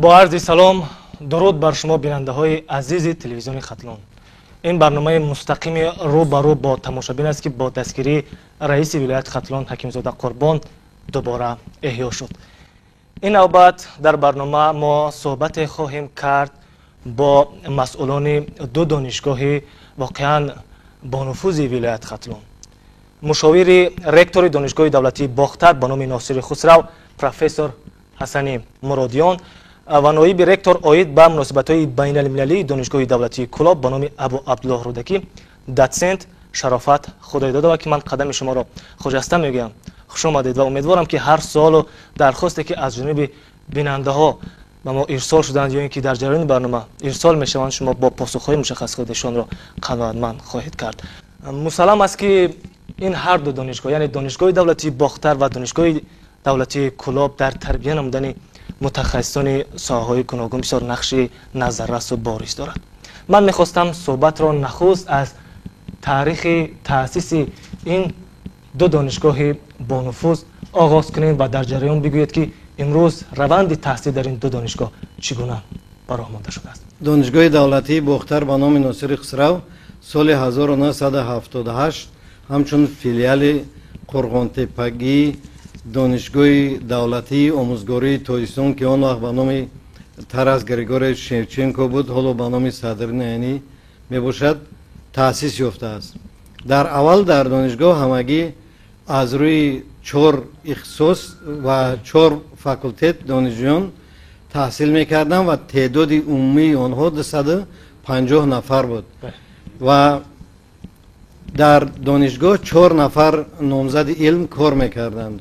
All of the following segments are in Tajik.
با عرض سلام درود بر شما بیننده های عزیز تلویزیون ختلون. این برنامه مستقیم رو به رو با تماشابین است که با دستگیری رئیس ولایت ختلون حکیم زاده قربان دوباره احیا شد. این نوبت در برنامه ما صحبت خواهیم کرد با مسئولان دو دانشگاه واقعا با نفوذ ولایت ختلون. مشاور رکتور دانشگاه دولتی باختر به نام ناصر خسرو پروفسور حسن مرادیان و نایب رکتور عاید به مناسبت‌های بین المللی دانشگاه دولتی کلاب به نام ابو عبدالله رودکی داتسنت شرافت خدای داده و که من قدم شما را خجسته میگم خوش آمدید و امیدوارم که هر سوال و درخواستی که از جانب بیننده ها به ما ارسال شدند یا اینکه در جریان برنامه ارسال میشوند شما با پاسخ‌های مشخص خودشان را قناعتمند خواهید کرد. مسلم است که این هر دو دانشگاه یعنی دانشگاه دولتی باختر و دانشگاه دولتی کلاب در تربیت نمودن متخصصان ساحه‌های گوناگون بسیار نقش نظررس و بارز دارد. من میخواستم صحبت را نخست از تاریخ تأسیس این دو دانشگاه با نفوذ آغاز کنیم و در جریان بگوید که امروز روند تحصیل در این دو دانشگاه چگونه برآمده شده است. دانشگاه دولتی باختر با نام ناصر خسرو سال 1978 همچون فیلیال قرغان‌تپگی دانشگاه دولتی آموزگاری تویسون که آن وقت به نام تراس گریگور شیوچنکو بود حالا به نام صدر نهانی می باشد تأسیس یافته است. در اول در دانشگاه همگی از روی 4 اختصاص و 4 فاکولتت دانشجویان تحصیل میکردند و تعداد عمومی آنها 250 نفر بود و در دانشگاه 4 نفر نامزد علم کار میکردند.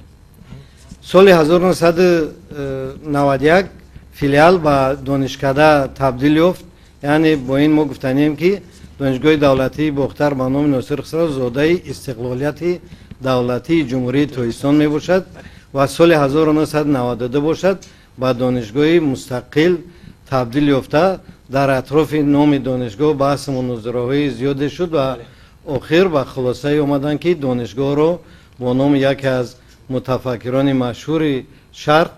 سال 1991 فیلیال به دانشکده تبدیل یافت، یعنی با این ما گفتنیم که دانشگاه دولتی باختر به نام ناصر خسرو زاده استقلالیت دولتی جمهوری تویسان می باشد و سال 1992 باشد به دانشگاه مستقل تبدیل یافته. در اطراف نام دانشگاه بحث مناظره زیاد شد و آخر به خلاصه آمدند که دانشگاه را با نام یکی از متفکران مشهور شرق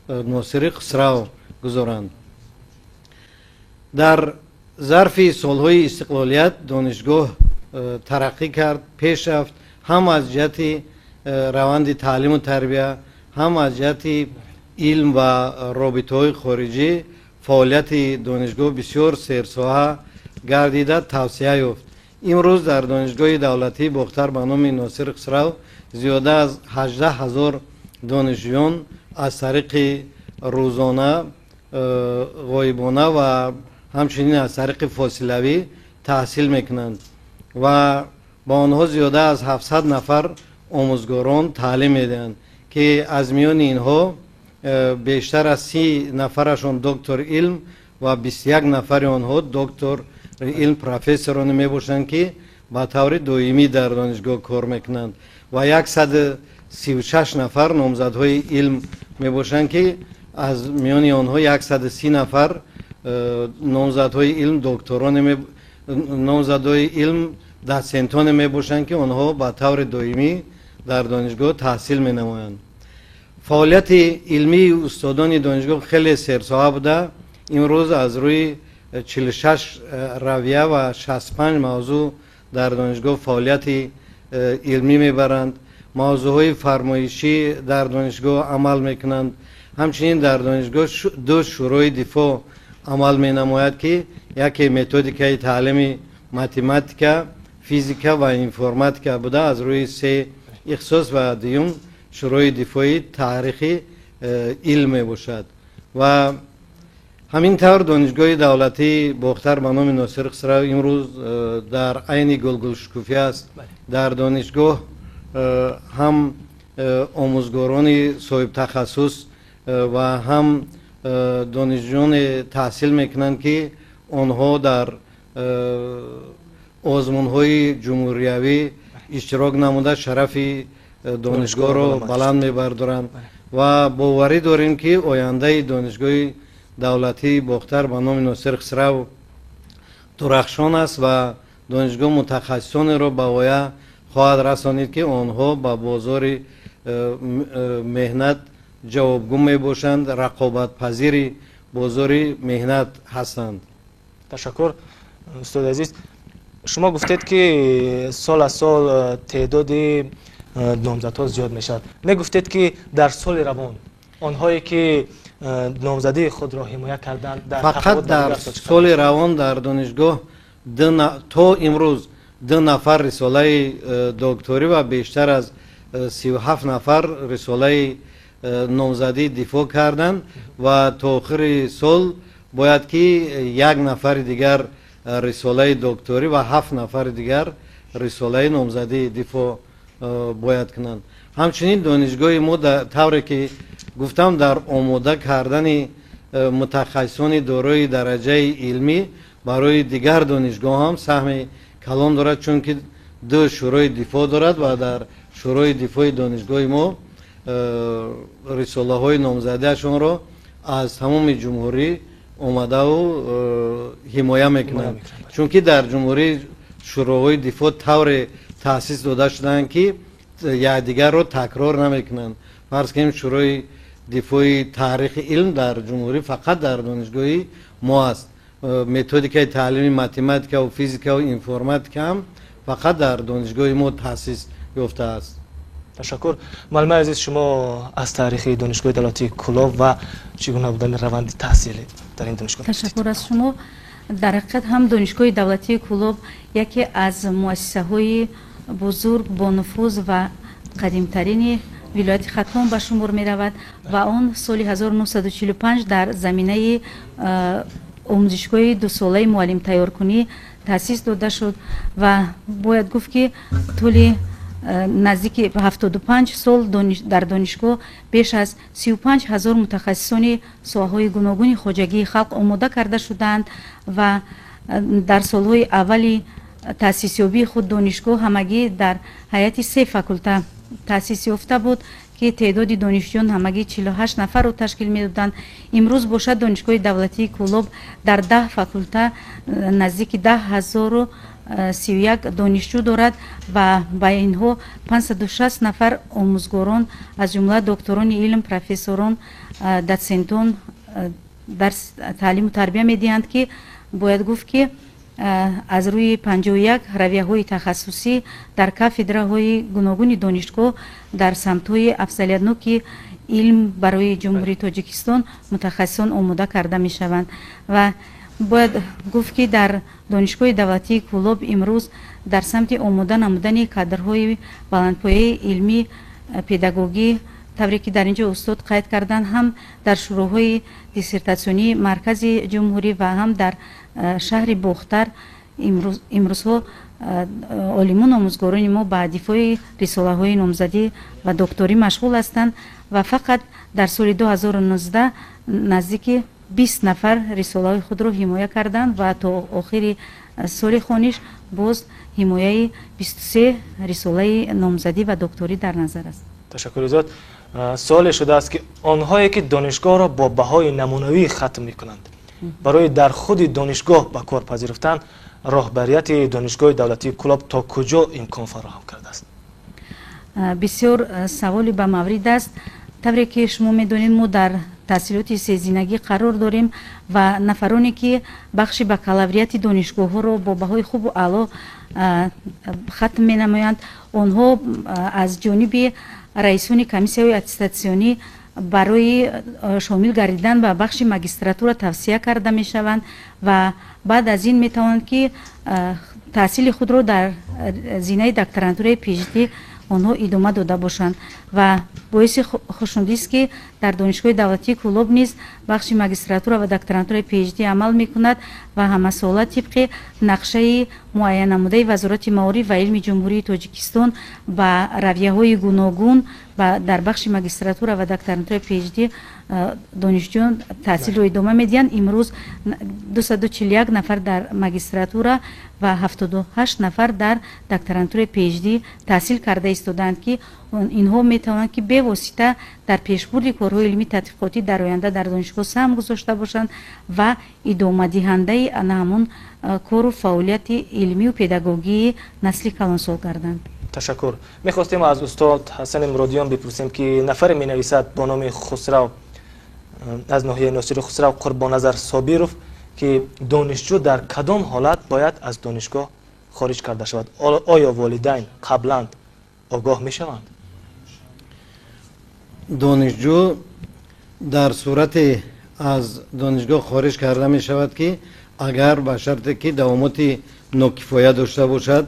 ناصر خسرو گذارند. در ظرف سالهای استقلالیت دانشگاه ترقی کرد، پیش رفت، هم از جهت روند تعلیم و تربیت هم از جهت علم و رابطه‌های خارجی فعالیت دانشگاه بسیار سرساحه گردیده توسعه یافت. امروز در دانشگاه دولتی باختر به نام ناصر خسرو زیاده از 18,000 دانشجویان از طریق روزانه، غایبانه و همچنین از طریق فاصلوی تحصیل میکنند و با آنها زیاده از 700 نفر آموزگاران تعلیم میدهند که از میان اینها بیشتر از 30 نفرشان دکتر علم و 21 نفر آنها دکتر علم پروفسوران می باشند که با طور دائمی در دانشگاه کار میکنند و 136 نفر نامزدهای علم می باشند که از میان آنها 130 نفر نامزدهای علم دکتران نامزدهای علم داتسنتان می باشند که آنها با طور دائمی در دانشگاه تحصیل می نمایند. فعالیت علمی استادان دانشگاه خیلی سرساحه بوده. امروز از روی 46 رویه و 65 موضوع در دانشگاه فعالیت علمی میبرند. موضوعهای فرمایشی در دانشگاه عمل میکنند. همچنین در دانشگاه 2 شورای دفاع عمل می نماید که یکی متدیکای تعلیم متماتیکا، فیزیکا و انفرماتیکا بوده از روی 3 اختصاص و دیوم شورای دفاعی تاریخی علم باشد و همین طور دانشگاه دولتی باختر به نام ناصر خسرو امروز در عین گلگل شکوفی است. در دانشگاه هم آموزگاران صاحب تخصص و هم دانشجویان تحصیل میکنند که آنها در آزمون‌های جمهوریوی اشتراک نموده شرف دانشگاه را بلند میبردارند و باوری داریم که آینده دانشگاه دولتی باختر به نام ناصر خسرو درخشان است و دانشگاه متخصصان را به غایه خواهد رسانید که آنها به بازار مهنت جوابگو می باشند، رقابت پذیر بازار مهنت هستند. تشکر استاد عزیز. شما گفتید که سال از سال تعداد نامزدها زیاد میشد. میگفتید که در سال روان آنهایی که نامزدی خود را حمایت کردند فقط در سال روان در دانشگاه تا امروز 2 نفر رساله دکتری و بیشتر از 37 نفر رساله نامزدی دفاع کردند و تا آخر سال باید که 1 نفر دیگر رساله دکتری و 7 نفر دیگر رساله نامزدی دفاع باید کنند. همچنین دانشگاه ما طوری که گفتم در آماده کردن متخصصان دارای درجه علمی برای دیگر دانشگاه هم سهم کلان دارد، چون که 2 شورای دفاع دارد و در شورای دفاع دانشگاه ما رساله های نامزدهشان را از تمام جمهوری آمده و حمایت میکنند، چون که در جمهوری شوراهای دفاع طور تأسیس داده شدند که یکدیگر را تکرار نمیکنند. فرض کنیم شورای دفاع تاریخ علم در جمهوری فقط در دانشگاه ما است. متدیک تعلیمی متماتیک و فیزیک و انفرماتیک هم فقط در دانشگاه ما تأسیس یافته است. تشکر. معلم عزیز، شما از تاریخ دانشگاه دولتی کلوب و چگونه بودن روند تحصیلی در این دانشگاه؟ تشکر از شما. در حقیقت هم دانشگاه دولتی کلوب یکی از مؤسسه های بزرگ با نفوذ و قدیمترین ولایت ختلان به شمار می رود و آن سال 1945 در زمینه آموزشگاه 2 ساله معلم تیارکنی تأسیس داده شد و باید گفت که طول نزدیک 75 سال در دانشگاه بیش از 35,000 متخصصان ساحه‌های گوناگون خواجگی خلق آماده کرده شدند و در سالهای اولی تأسیس یابی خود دانشگاه همگی در هیئت 3 فاکولته تأسیس یافته بود که تعداد دانشجویان همگی 48 نفر را تشکیل می‌دادند. امروز باشد دانشگاه دولتی کلوب در 10 فاکولته نزدیک 10,031 دانشجو دارد و با اینها 560 نفر آموزگاران از جمله دکتران علم، پروفسوران، دوسنتان درس تعلیم و تربیت می‌دهند که باید گفت که از روی 51 رویه‌های تخصصی در کافدره‌های گوناگون دانشگاه در سمت‌های افضلیت‌ناک علم برای جمهوری تاجیکستان متخصصان آماده کرده می‌شوند و باید گفت که در دانشگاه دولتی کلوب امروز در سمت آماده نمودن کادرهای بلندپایه علمی پداگوگی طوری که در اینجا استاد قید کردن هم در شروعهای دیسرتاسیونی مرکز جمهوری و هم در شهر بختر امروزها عالمان آموزگاران ما به دفاع رساله های نامزدی و دکتری مشغول هستند و فقط در سال 2019 نزدیک 20 نفر رساله های خود را حمایت کردند و تا آخر سال خانش باز حمایه 23 رساله نامزدی و دکتری در نظر است. تشکر زیاد. سوال شده است که آنهایی که دانشگاه را با بهای نمونوی ختم می‌کنند برای در خود دانشگاه به کار پذیرفتن راهبریت دانشگاه دولتی کلوب تا کجا امکان فراهم کرده است؟ بسیار سوالی به مورد است. طوری که شما می‌دانید ما در تحصیلات سه‌زینگی قرار داریم و نفرانی که بخش بکالوریت دانشگاه ها را با بهای خوب و اعلی ختم می‌نمایند آنها از جانب رئیسان کمیسیون اتستاسیونی برای شامل گردیدن به بخش ماجستراتور توصیه کرده می شوند و بعد از این می توانند که تحصیل خود را در زینه دکترانتور پی‌اچ‌دی آنها ادامه داده باشند و باعث خوشنودی است که در دانشگاه دولتی کلوب نیز بخش ماجستراتور و دکترانتور پی‌اچ‌دی عمل می کند و همه ساله طبق نقشه معین نموده وزارت معارف و علم جمهوری تاجیکستان با رویه‌های گوناگون و در بخش ماجستراتور و دکترانتور پی‌اچ‌دی دانشجویان تحصیل را ادامه می‌دهند. امروز 241 نفر در ماجستراتور و 78 نفر در دکترانتور پی‌اچ‌دی تحصیل کرده ایستادند که اینها می‌توانند که به واسطه در پیشبرد کارهای علمی تحقیقاتی در آینده در دانشگاه سهم گذاشته باشند و ادامه دهنده همون کار و فعالیت علمی و پداگوژی نسل کلانسال گردند. تشکر. می‌خواستیم از استاد حسن مرادیان بپرسیم که نفر می‌نویسد با نام خسرو از ناحیه ناصر خسرو قرباننظر صابرов که دانشجو در کدام حالت باید از دانشگاه خارج کرده شود؟ آیا والدین قبلا آگاه می شوند؟ دانشجو در صورت از دانشگاه خارج کرده می شود که اگر به شرطی که دوامات ناکفایه داشته باشد،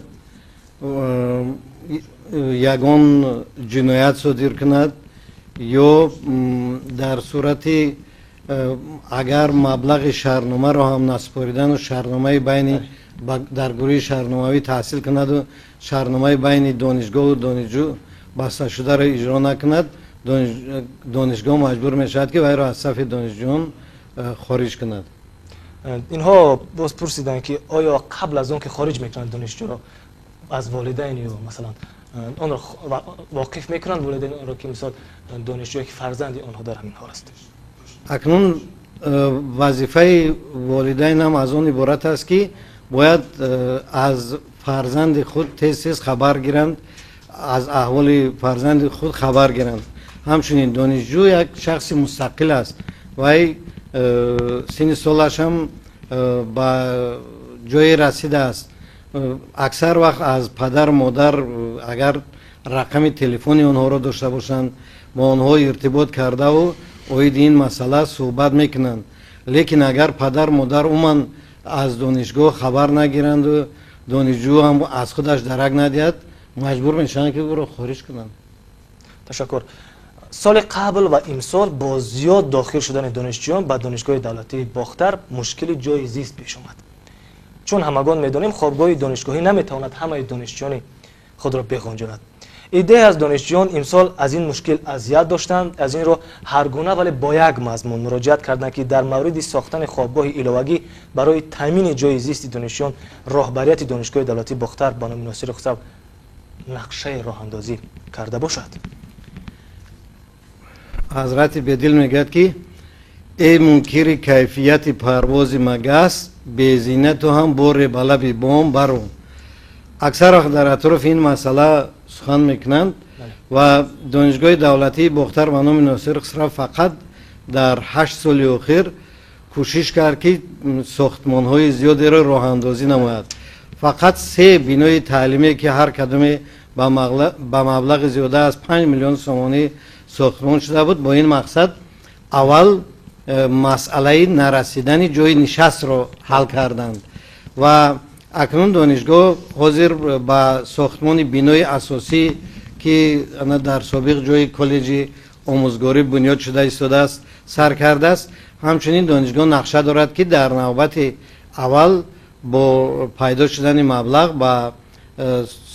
یگان جنایت صادر کند یا در صورتی اگر مبلغ شهرنامه را هم نسپاریدن و شهرنامه بین در گروه شهرنامه‌ای تحصیل کند و شهرنامه بین دانشگاه و دانشجو بسته شده را اجرا نکند، دانشگاه مجبور می شود که وی را از صف دانشجویان خارج کند. اینها باز پرسیدن که آیا قبل از اون که خارج میکنند دانشجو را از والدین یا مثلا آن را واقف میکنند والدین آن را که مثلا دانشجویی که فرزند آنها در همین حال است؟ اکنون وظیفه والدین هم از اون عبارت است که باید از فرزند خود تیز خبر گیرند، از احوال فرزند خود خبر گیرند. همچنین دانشجو یک شخص مستقل است و سن سالش هم به جای رسیده است. اکثر وقت از پدر مادر اگر رقم تلفن آنها را داشته باشند با آنها ارتباط کرده و اوید این مسئله صحبت میکنند، لیکن اگر پدر مادر عموما از دانشگاه خبر نگیرند و دانشجو هم از خودش درک ندهد، مجبور میشن که او را خارج کنند. تشکر. سال قبل و امسال با زیاد داخل شدن دانشجویان به دانشگاه دولتی باختر مشکل جای زیست پیش آمد. چون همگان میدانیم خوابگاه دانشگاهی نمیتواند همه دانشجویان خود را بخوانجاند. ایده از دانشجویان امسال از این مشکل اذیت داشتند، از این را هر گونه ولی با یک مضمون مراجعت کردند که در مورد ساختن خوابگاه علاوگی برای تامین جای زیست دانشجویان راهبریت دانشگاه دولتی باختر با نام ناصر خسرو نقشه راه اندازی کرده باشد. حضرت بدل میگوید که ای منکر کیفیت پرواز مگس به زینت و هم بر بلب بام برو. اکثر وقت در اطراف این مسئله سخن میکنند و دانشگاه دولتی باختر به نام ناصر خسرو فقط در 8 سال اخیر کوشش کرد که ساختمان های زیادی را راه اندازی نماید. فقط 3 بینای تعلیمی که هر کدام به مبلغ زیاده از 5 میلیون سومانی ساختمان شده بود. با این مقصد اول مسئله نرسیدن جای نشست را حل کردند و اکنون دانشگاه حاضر به ساختمان بینای اساسی که در سابق جای کالج آموزگاری بنیاد شده ایستاده است سر کرده است. همچنین دانشگاه نقشه دارد که در نوبت اول با پیدا شدن مبلغ به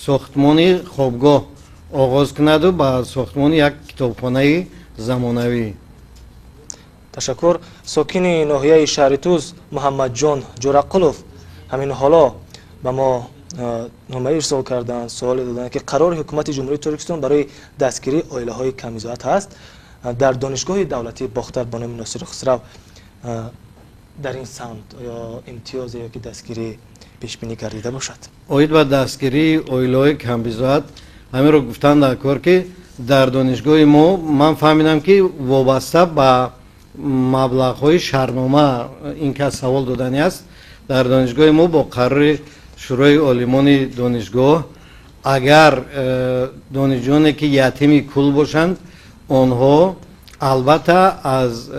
ساختمان خوابگاه آغاز کند و به ساختمان یک کتابخانه زمانوی. تشکر. ساکن ناحیه شهرتوز محمد جان جورقلوف همین حالا به ما نامه ارسال کردند، سوال دادند که قرار حکومت جمهوری ترکستان برای دستگیری عائله های کمیزات هست در دانشگاه دولتی باختر با نام ناصر خسرو در این سمت یا امتیاز یا که دستگیری پیش بینی گردیده باشد؟ اوید و دستگیری عائله های کمیزات همین رو گفتن در کار که در دانشگاه ما من فهمیدم که وابسته به مبلغ های شهرنامه این که سوال دادنی است. در دانشگاه ما با قرار شورای عالمان دانشگاه اگر دانشجویانی که یتیم کل باشند آنها البته از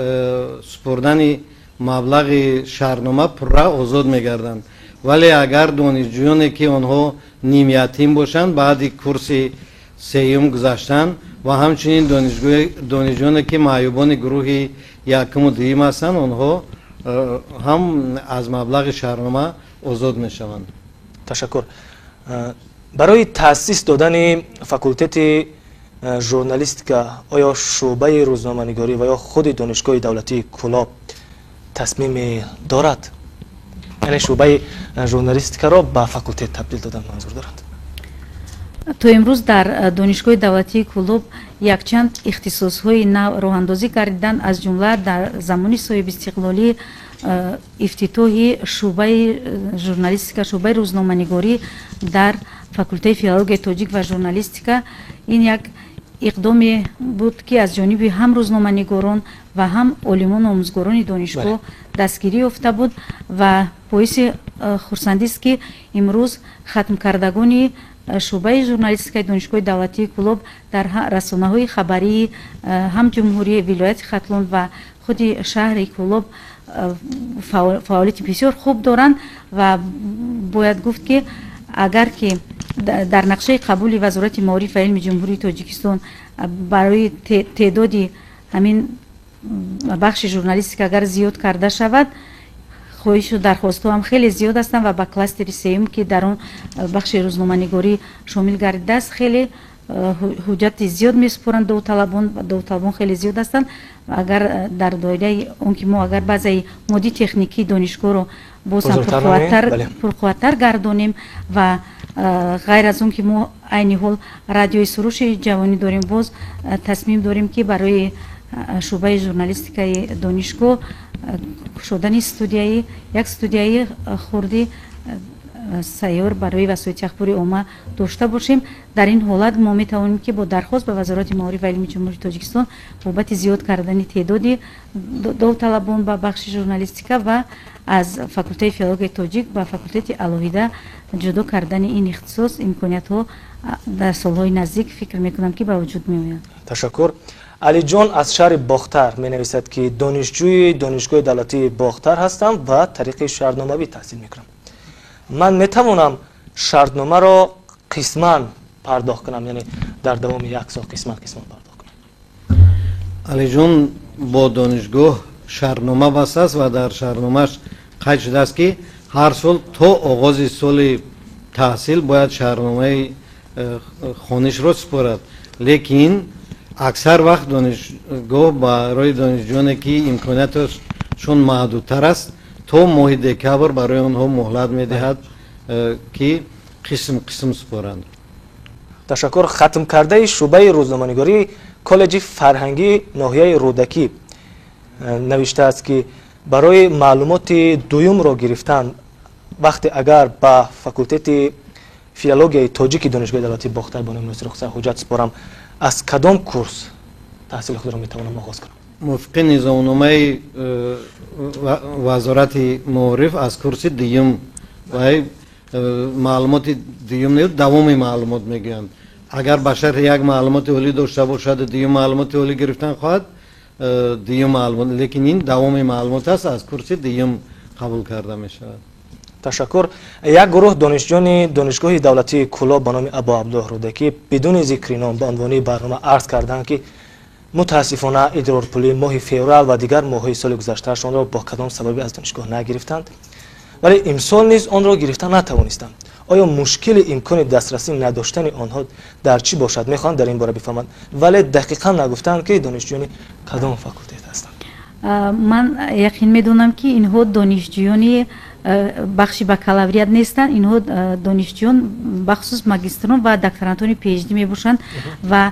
سپردن مبلغ شهرنامه پره آزاد میگردند، ولی اگر دانشجویانی که آنها نیم یتیم باشند بعد کورس سیوم گذاشتن و همچنین دانشجویانی که معیوبان گروه یکم و دویم هستند آنها هم از مبلغ شهرنامه آزاد می شوند. تشکر. برای تأسیس دادن فاکولته ژورنالیستیکا آیا شعبه روزنامه‌نگاری و یا خود دانشگاه دولتی کلاب تصمیم دارد؟ یعنی شعبه ژورنالیستیکا را به فاکولته تبدیل دادن منظور دارند؟ تو امروز در دانشگاه دولتی کلاب یکچند اختصاص‌های نو راه‌اندازی کردند، از جمله در زمان صاحب استقلالی افتتاح شعبه ژورنالیستیکا، شعبه روزنامه‌نگاری در فاکولته فیلولوژی تاجیک و ژورنالیستیکا. این یک اقدامی بود که از جانب هم روزنامه‌نگاران و هم علمان آموزگاران دانشگاه دستگیری یافته بود و باعث خرسندی است که امروز ختم کردگان شعبه ژورنالیستیک دانشگاه دولتی کلوب در رسانه‌های خبری هم جمهوری ولایت ختلون و خود شهر کلوب فعالیت بسیار خوب دارند و باید گفت که اگر که در نقشه قبول وزارت معارف و علم جمهوری تاجیکستان برای تعدادی همین بخش ژورنالیستیک اگر زیاد کرده شود، خواهش و درخواست هم خیلی زیاد هستند و با کلاستر سوم که در اون بخش روزنامه‌نگاری شامل گردیده است خیلی حجت زیاد میسپرند داوطلبان خیلی زیاد هستند. اگر در دایره اون که ما اگر بعضی مدی تکنیکی دانشگاه رو باز هم پرقوتر گردانیم و غیر از اون که ما عین حال رادیوی سروش جوانی داریم، باز تصمیم داریم که برای شعبه ژورنالیستیک دانشگاه شدن استودیایی یک استودیایی خوردی سیار برای وسایل اخباری عامه داشته باشیم. در این حالت ما می توانیم که با درخواست به وزارت معارف و علم جمهوری تاجیکستان بابت زیاد کردن تعدادی داوطلبان به بخش ژورنالیستیک و از فاکولته فیلولوژی تاجیک با فاکولته الهیده جدا کردن این اختصاص امکانیت ها در سالهای نزدیک فکر می کنم که به وجود می آید. تشکر. علی جان از شهر باختر می نویسد که دانشجوی دانشگاه دولتی باختر هستم و طریق شهرنامه‌ای تحصیل می کنم. من می توانم شرطنامه را قسماً پرداخت کنم، یعنی در دوام یک سال قسماً پرداخت کنم. علی جان با دانشگاه شرطنامه بسته است و در شرطنامه‌اش قید شده است که هر سال تا آغاز سال تحصیل باید شرطنامه خوانش را سپارد، لیکن اکثر وقت دانشگاه برای دانشجویانی که امکاناتشون محدودتر است تا ماه دکبر برای آنها مهلت می‌دهد که قسم سپارند. تشکر. ختم کرده شعبه روزنامه‌نگاری کالج فرهنگی ناحیه رودکی نوشته است که برای معلومات دوم را گرفتن وقتی اگر با فاکولته فیلولوژی تاجیک دانشگاه دولتی باختر با نام رخصت حجت سپارم، از کدام کورس تحصیل خود را میتوانم آغاز کنم؟ موافق نظامنامه وزارت معارف از کورس دیوم و معلومات دیوم نه دوام معلومات میگویند. اگر بشر یک معلومات عالی داشته باشد دیوم معلومات عالی گرفتن خواهد دیوم معلومات، لیکن این دوام معلومات است از کورس دیوم قبول کرده می شود. تشکر. یک گروه دانشجویان دانشگاه دولتی کلاب به نام ابا عبدالله رودکی بدون ذکر نام به عنوان برنامه عرض کردند که متاسفانه ادرارپولی ماه فوریه و دیگر ماه‌های سال گذشتهشان را با کدام سببی از دانشگاه نگرفتند، ولی امسال نیز آن را گرفتن نتوانستند. آیا مشکل امکان دسترسی نداشتن آنها در چی باشد؟ میخوان در این باره بفهمند، ولی دقیقا نگفتند که دانشجویان کدام فاکولته هستند. من یقین میدونم که اینها دانشجویان بخشی بکالوریات نیستند، اینها دانشجویان بخصوص ماگستران و دکترانتون پی‌اچ‌دی میباشند و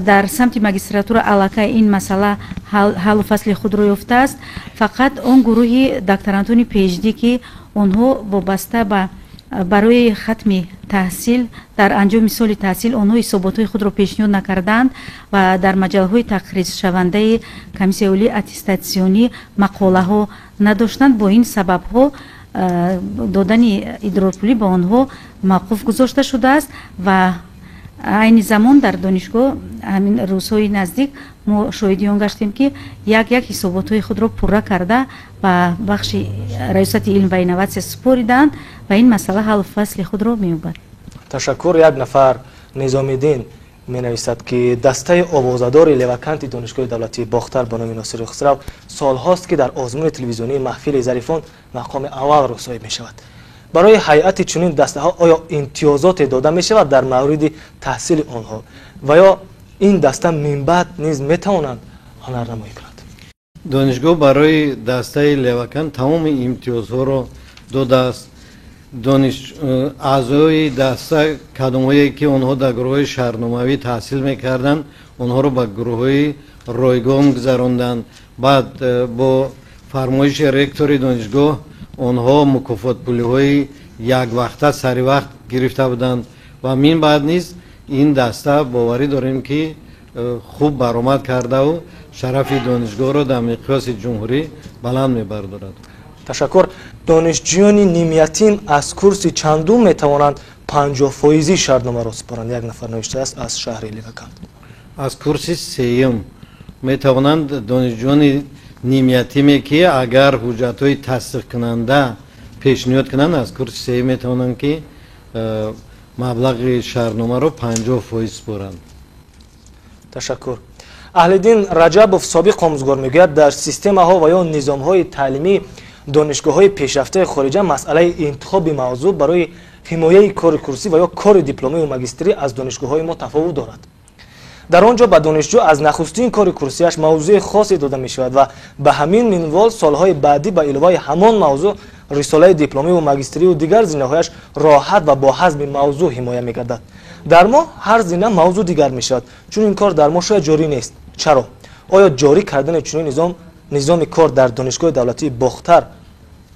در سمت ماگستراتور علاقه این مسئله حل و فصل خود را یافته است. فقط اون گروه دکترانتون پی‌اچ‌دی که آنها وابسته به برای ختم تحصیل در انجام سال تحصیل آنها حسابات خود را پیشنهاد نکردند و در مجله تقریر شونده کمیسیون عالی اتستاسیونی مقاله ها نداشتند. با این سبب ها دادن ادرارپولی به آنها موقوف گذاشته شده است و عین زمان در دانشگاه همین روزهای نزدیک ما شاهدی آن گشتیم که یک حسابات خود را پوره کرده و بخش ریاست علم و اینواسیون سپاریدند و این مسئله حل و فصل خود را می‌یابد. تشکر. یک نفر نظامی‌دین می نویسد که دسته آوازه‌دار لواکنت دانشگاه دولتی باختر به نام ناصر خسرو سال هاست که در آزمون تلویزیونی محفل ظریفان مقام اول رسوایی می شود. برای هیئت چنین دسته ها آیا امتیازات داده می شود در مورد تحصیل آنها و یا این دسته من بعد نیز می توانند هنرنمایی کنند؟ دانشگاه برای دسته لواکن تمام امتیازها را داده است. اعضای دسته کدامهایی که آنها در گروه شهرنامه‌ای تحصیل میکردند آنها را به گروه رایگان گذراندند. بعد با فرمایش رکتور دانشگاه آنها مکافات پولی‌های یک وقته سری وقت گرفته بودند و من بعد نیز این دسته باوری داریم که خوب برآمد کرده و شرف دانشگاه را در مقیاس جمهوری بلند می‌بردارد. تشکر. دانشجویان نیمیتین از کورس چندم میتوانند 50% شرطنامه را سپارند؟ یک نفر نوشته است از شهر لیوکان. از کورس سیم میتوانند دانشجویان نیمیتی که اگر حجت‌های تصدیق کننده پیشنهاد کنند از کورس سیم میتوانند که مبلغ شرطنامه را 50% سپارند. تشکر. اهل‌دین رجبوف سابق آموزگار میگوید در سیستم ها و یا نظام های تعلیمی دانشگاه های پیشرفته خارجه مسئله انتخاب موضوع برای حمایه کار کورسی و یا کار دیپلمی و ماجستری از دانشگاه های ما تفاوت دارد. در آنجا به دانشجو از نخستین کار کورسیش موضوع خاصی داده می شود و به همین منوال سالهای بعدی به علاوه همان موضوع رساله دیپلمی و ماجستری و دیگر زینه‌هایش راحت و با حسب موضوع حمایه می گردد. در ما هر زینه موضوع دیگر می شود، چون این کار در ما شاید جاری نیست. چرا؟ آیا جاری کردن چنین نظام کار در دانشگاه دولتی باختر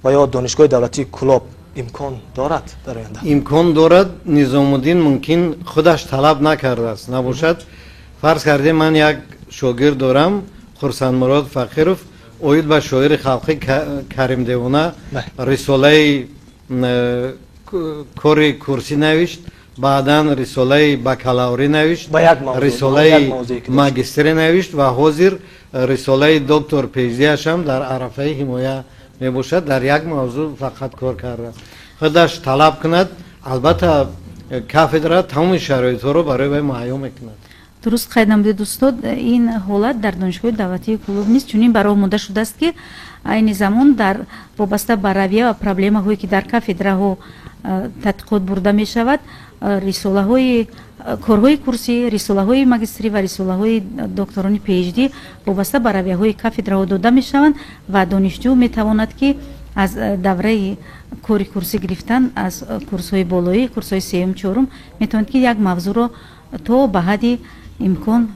و یا دانشگاه دولتی کلاب امکان دارد در آینده؟ امکان دارد. نظام الدین ممکن خودش طلب نکرده است. نباشد فرض کردیم من یک شاگرد دارم، خرسند مراد فقیرов، اوید به شاعر خلقی کریم دیوانه رساله کار کورسی نوشت، بعدا رساله بکالوری نوشت، رساله ماجستری نوشت و حاضر رساله دکتر پیشدیش هم در عرفه حمایه می باشد. در یک موضوع فقط کار کرده است. خودش طلب کند، البته کافدرا تمام شرایط رو برای وی مهیا میکند. درست قید نموده دوستان، این حالت در دانشگاه دولتی کلوب نیست، چون این برای آموده شده است که این زمان در وابسته به رویه و پرابلم هایی که در کافدرا ها تحقیقات برده می شود، رساله های کارهای کورسی، رساله های ماجستری و رساله های دکترانی پی اچ دی وابسته به رویه های کافدرا ها داده می شوند و دانشجو می تواند که از دوره کاری کورسی گرفتن از کورس های بالایی، کورس های سوم چهارم می تواند که یک موضوع را تا به حد امکان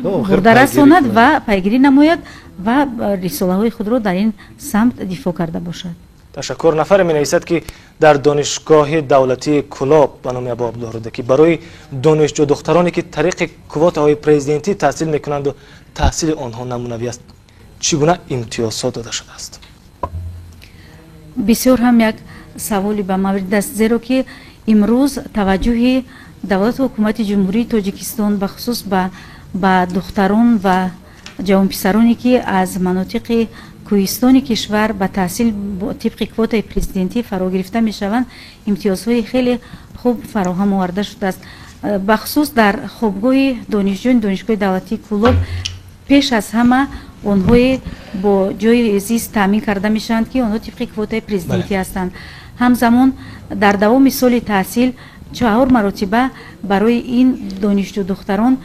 برده رساند و پیگیری نماید و رساله های خود را در این سمت دفاع کرده باشد. تشکر. نفر می نویسد که در دانشگاه دولتی کلاب به نام ابو عبدالله که برای دانشجو دخترانی که طریق کوتا های پرزیدنتی تحصیل میکنند و تحصیل آنها نمونوی است، چگونه امتیازات داده شده است؟ بسیار هم یک سوالی به مورد است، زیرا که امروز توجه دولت و حکومت جمهوری تاجیکستان به خصوص به دختران و جوان پسرانی که از مناطق کوهستانی کشور به تحصیل طبق کوتای پرزیدنتی فرا گرفته می شوند، امتیازهای خیلی خوب فراهم آورده شده است. به خصوص در خوابگاه دانشجویان دانشگاه دولتی کلوب پیش از همه آنها با جای زیست تامین کرده می شوند که آنها طبق کوتای پرزیدنتی هستند. همزمان در دوام سال تحصیل 4 مرتبه برای این دانشجو دختران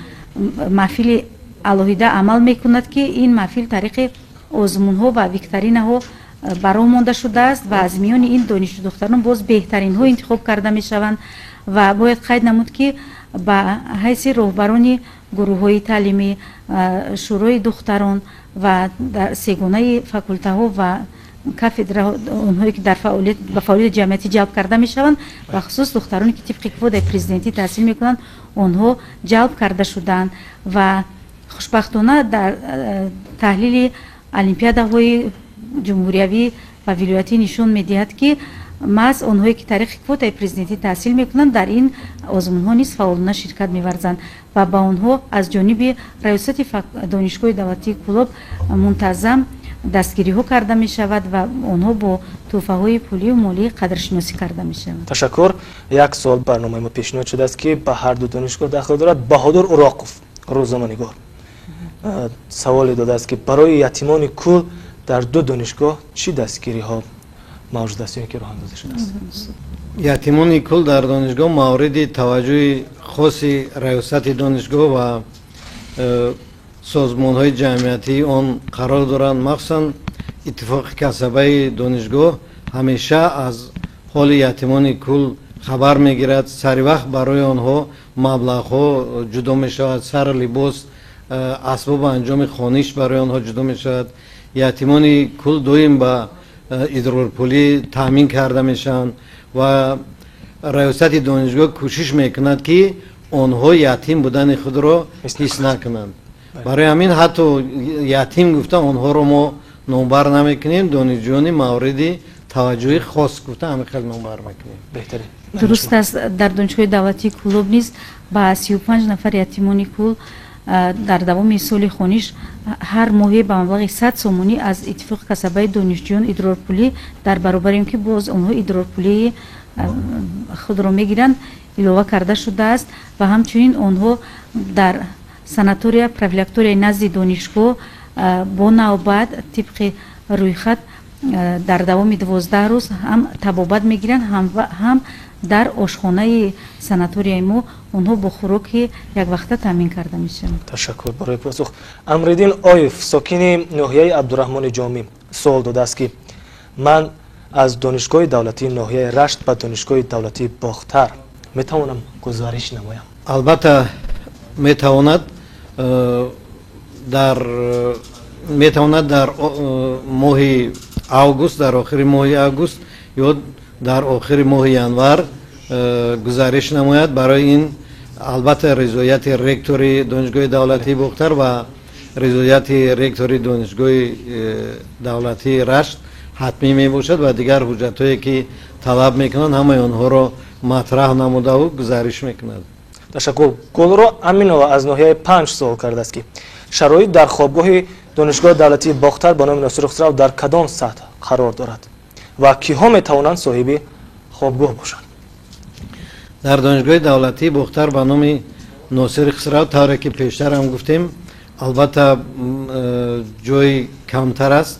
محفل علاهیده عمل میکند که این محفل طریق آزمون ها و ویکتورین ها برآمده شده است و از میان این دانشجو دختران باز بهترین ها انتخاب کرده می شوند و باید قید نمود که به حیث رهبران گروه های تعلیمی، شورای دختران و در سگانه فاکولته ها و کافدرا اونهایی که در فعالیت جمعیتی جلب کرده می شوند و خصوص دخترانی که طبق کوتا پرزیدنتی تحصیل می کنند آنها جلب کرده شدند و خوشبختانه در تحلیل المپیادهای جمهوریوی و ولایتی نشون می دهد که محض آنهایی که طریق کوتا پرزیدنتی تحصیل می کنند در این آزمون ها نیز فعالانه شرکت می ورزند و با آنها از جانب ریاست دانشگاه دولتی کلوب منتظم دستگیری ها کرده می شود و آنها با توفه های پولی و مالی قدرشناسی کرده می شود. تشکر. یک سال برنامه ما پیشنهاد شده است که به هر دو دانشگاه داخل دارد. بهادر اوراقوف روزنامه‌نگار سوال داده است که برای یتیمان کل در دو دانشگاه چی دستگیری ها موجود است که راه اندازی شده است؟ یتیمان کل در دانشگاه مورد توجه خاصی ریاست دانشگاه و سازمان های جمعیتی آن قرار دارند. مخصوصا اتفاق کسبه دانشگاه همیشه از حال یتیمان کل خبر میگیرد. سری وقت برای آنها مبلغ ها جدا می شود، سر لباس، اسباب انجام خانش برای آنها جدا می شود. یتیمان کل دویم به ادرارپولی تامین کرده میشن و ریاست دانشگاه کوشش میکند که онҳо ятим будани худро ҳис накунанд. барои ҳамин ҳатто ятим гуфта онҳоро мо номбар намекунем, донишҷӯёни мавриди таваҷҷӯҳи хос гуфта ҳамин хел номбар мекунем. дуруст аст, дар донишгоҳи давлатии Кӯлоб низ ба 35 нафар ятимони кӯл дар давоми соли хониш ҳар моҳе ба маблағи 100 сомонӣ аз иттифоқи касабаи донишҷӯён идрорпулӣ дар баробари он ки боз онҳо идрорпулии худро мегиранд илова карда шудааст ва ҳамчунин онҳо дар санатория профилакторияи назди донишгоҳ бо навбат тибқи рӯйхат дар давоми 12 рӯз ҳам табобат мегиранд, ҳам дар ошхонаи санаторияи мо онҳо бо хӯроки яквақта таъмин карда мешаванд. ташаккур барои посух. Амриддин Оев, сокини ноҳияи Абдураҳмони Ҷомӣ, суол додааст ки ман аз донишгоҳи давлатии ноҳияи Рашт ба донишгоҳи давлатии Бохтар метавонам гузариш намоям? албатта метавонад дар моҳи август, дар охири моҳи август ё дар охири моҳи январ гузариш намояд. барои ин албатта ризояти ректори донишгоҳи давлатии Бохтар ва ризояти ректори донишгоҳи давлатии Рашт ҳатмӣ мебошад ва дигар ҳуҷҷатҳое ки талаб мекунанд ҳамаи онҳоро матраҳ намудаҳу гузариш мекунад. ташаккур. Гулро Аминова аз ноҳияи 5 суол кардааст ки шароит дар хобгоҳи донишгоҳи давлатии Бохтар ба номи Носири Хусрав дар кадом сатҳ қарор дорад ва киҳо метавонанд соҳиби хобгоҳ бошанд? дар донишгоҳи давлатии Бохтар ба номи Носири Хусрав тавре ки пештарам гуфтем албатта ҷои камтар аст.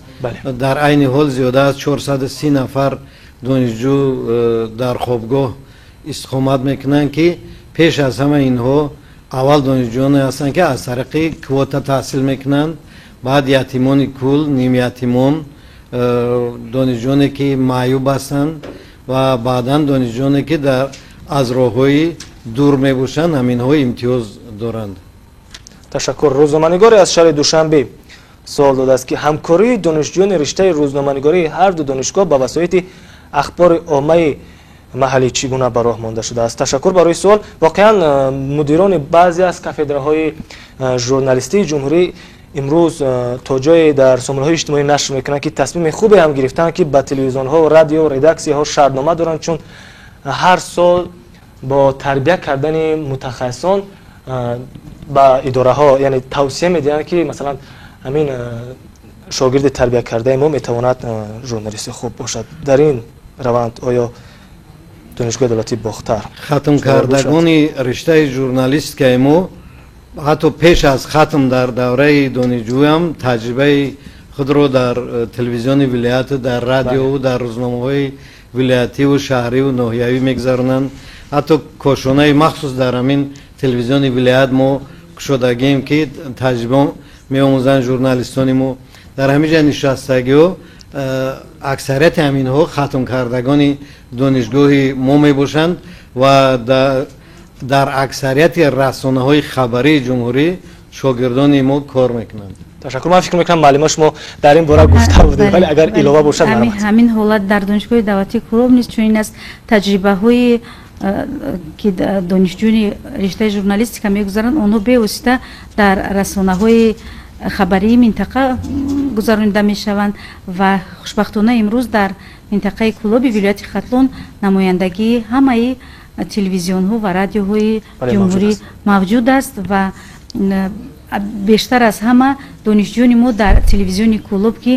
дар айни ҳол зиёда аз 430 нафар донишҷӯ дар хобгоҳ истиқомат мекунанд ки пеш аз ҳама инҳо аввал донишҷӯёне ҳастанд ки аз тариқи квота таҳсил мекунанд, баъд ятимони кӯл, нимятимон, донишҷӯёне ки маъюб ҳастанд ва баъдан донишҷӯёне ки аз роҳҳои дур мебошанд, ҳаминҳо имтиёз доранд. ташаккур. Рӯзноманигоре аз шаҳри Душанбе суол додааст ки ҳамкории донишҷӯёни риштаи рӯзноманигории ҳар ду донишгоҳ ба васоити ахбори оммаи маҳаллӣ чӣ гуна ба роҳ монда шудааст? Ташаккур барои суол. Воқеан мудирони баъзе аз кафедраҳои журналистии ҷумҳурӣ имрӯз то ҷое дар сомонаҳои иҷтимоӣ нашр мекунанд ки тасмими хубе ҳам гирифтанд ки ба телевизионҳо, радио, редаксияҳо шартнома доранд, чун ҳар сол бо тарбия кардани мутахассисон ба идораҳо яъне тавсия медиҳанд ки масалан ҳамин шогирди тарбия кардаи мо метавонад журналисти хуб бошад. дар ин раванд оё донишгоҳи давлатии Бохтар хатм кардагони риштаи журналистикаи мо ҳатто пеш аз хатм дар давраи донишҷӯям таҷрибаи худро дар телевизиони вилояту дар радиову дар рӯзномаҳои вилоятиву шаҳриву ноҳиявӣ мегузаронанд. ҳатто кошонаи махсус дар ҳамин телевизиони вилоят мо кушодагием ки таҷриба меомӯзанд журналистони мо. дар ҳамин ҷа нишастагиҳо аксарияти ҳаминҳо хатм кардагони донишгоҳи мо мебошанд ва дар аксарияти расонаҳои хабарии ҷумҳурӣ шогирдони мо кор мекунанд. ташаккур. ман фикр мекунам маълима шумо дар ин бора гуфта будед, вале агар илова бошад ҳамин ҳолат дар донишгоҳи давлатии Кӯлоб низ чунин аст. таҷрибаҳои ки донишҷӯёни риштаи журналистика мегузаранд онҳо бевосита дар расонаҳои хабарии минтақа гузаронида мешаванд ва хушбахтона имрӯз дар минтақаи Кӯлоби вилояти Хатлон намояндагии ҳамаи телевизионҳо ва радиоҳои ҷумҳурӣ мавҷуд аст ва бештар аз ҳама донишҷӯёни мо дар телевизиони Кӯлоб ки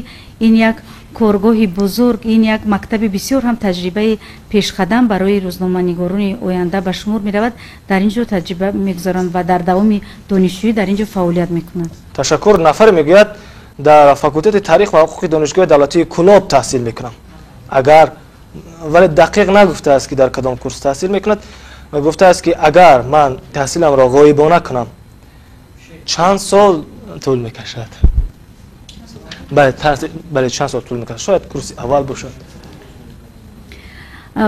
ин як коргоҳи бузург, ин як мактаби бисёр ҳам таҷрибаи пешқадам барои рӯзноманигорони оянда ба шумор меравад, дар ин ҷо таҷриба мегузаранд ва дар давоми донишҷӯӣ дар ин ҷо фаъолият мекунанд. ташаккур. нафаре мегӯяд дар факултати таърих ва ҳуқуқи донишгоҳи давлатии Кӯлоб таҳсил мекунам. агар вале дақиқ нагуфтааст ки дар кадом курс таҳсил мекунад, гуфтааст ки агар ман таҳсиламро ғоибона кунам чанд сол тӯл мекашад? бале чанд сол тӯл мекашад? шояд курси аввал бошад.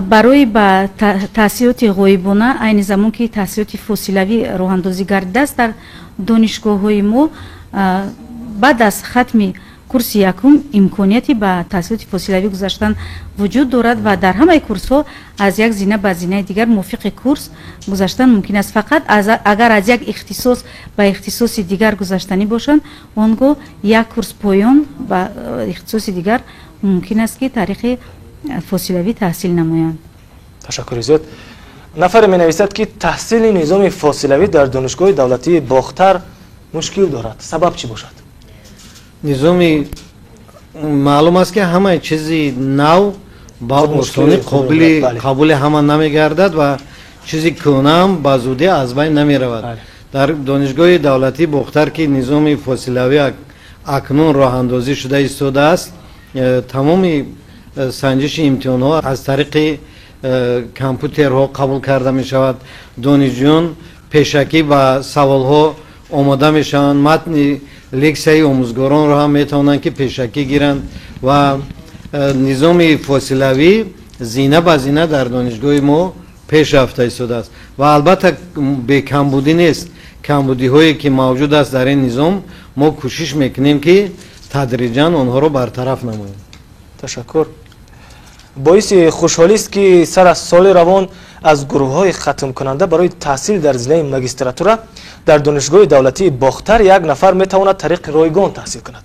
барои ба таҳсилоти ғоибона айни замон ки таҳсилоти фосилавӣ роҳандозӣ гардидааст дар донишгоҳҳои мо, баъд аз хатми курси якум имконияти ба таҳсилоти фосилавӣ гузаштан вуҷуд дорад ва дар ҳамаи курсҳо аз як зина ба зинаи дигар мувофиқи курс гузаштан мумкин аст. Фақат агар аз як ихтисос ба ихтисоси дигар гузаштанӣ бошанд, он гоҳ як курс поён ба ихтисоси дигар мумкин аст ки тариқи фосилавӣ таҳсил намоянд. ташаккури зиёд. нафаре менависад ки таҳсили низоми фосилавӣ дар донишгоҳи давлатии Бохтар мушкил дорад. Сабаб чӣ бошад? низоми маълум аст ки ҳамаи чизи нав ба осонӣ қобили ҳама намегардад ва чизи кӯнаам ба зудӣ аз байн намеравад. дар донишгоҳи давлатии Бохтар ки низоми фосилавӣ акнун роҳандозӣ шуда истодааст, тамоми санҷиши имтиҳонҳо аз тариқи компютерҳо қабул карда мешавад. донишҷӯён пешакӣ ба саволҳо омода мешаванд. матни лексияи омӯзгоронро ҳам метавонанд ки пешакӣ гиранд ва низоми фосилавӣ зина ба зина дар донишгоҳи мо пешрафта истодааст ва албатта бекамбудӣ нест. камбудиҳое ки мавҷуд аст дар ин низом мо кӯшиш мекунем ки тадриҷан онҳоро бартараф намоем. ташаккур. боиси хушҳолист ки сар аз соли равон аз гурӯҳҳои хатмкунанда барои таҳсил дар зинаи магистратура дар донишгоҳи давлатии Бохтар як нафар метавонад тариқи ройгон таҳсил кунад.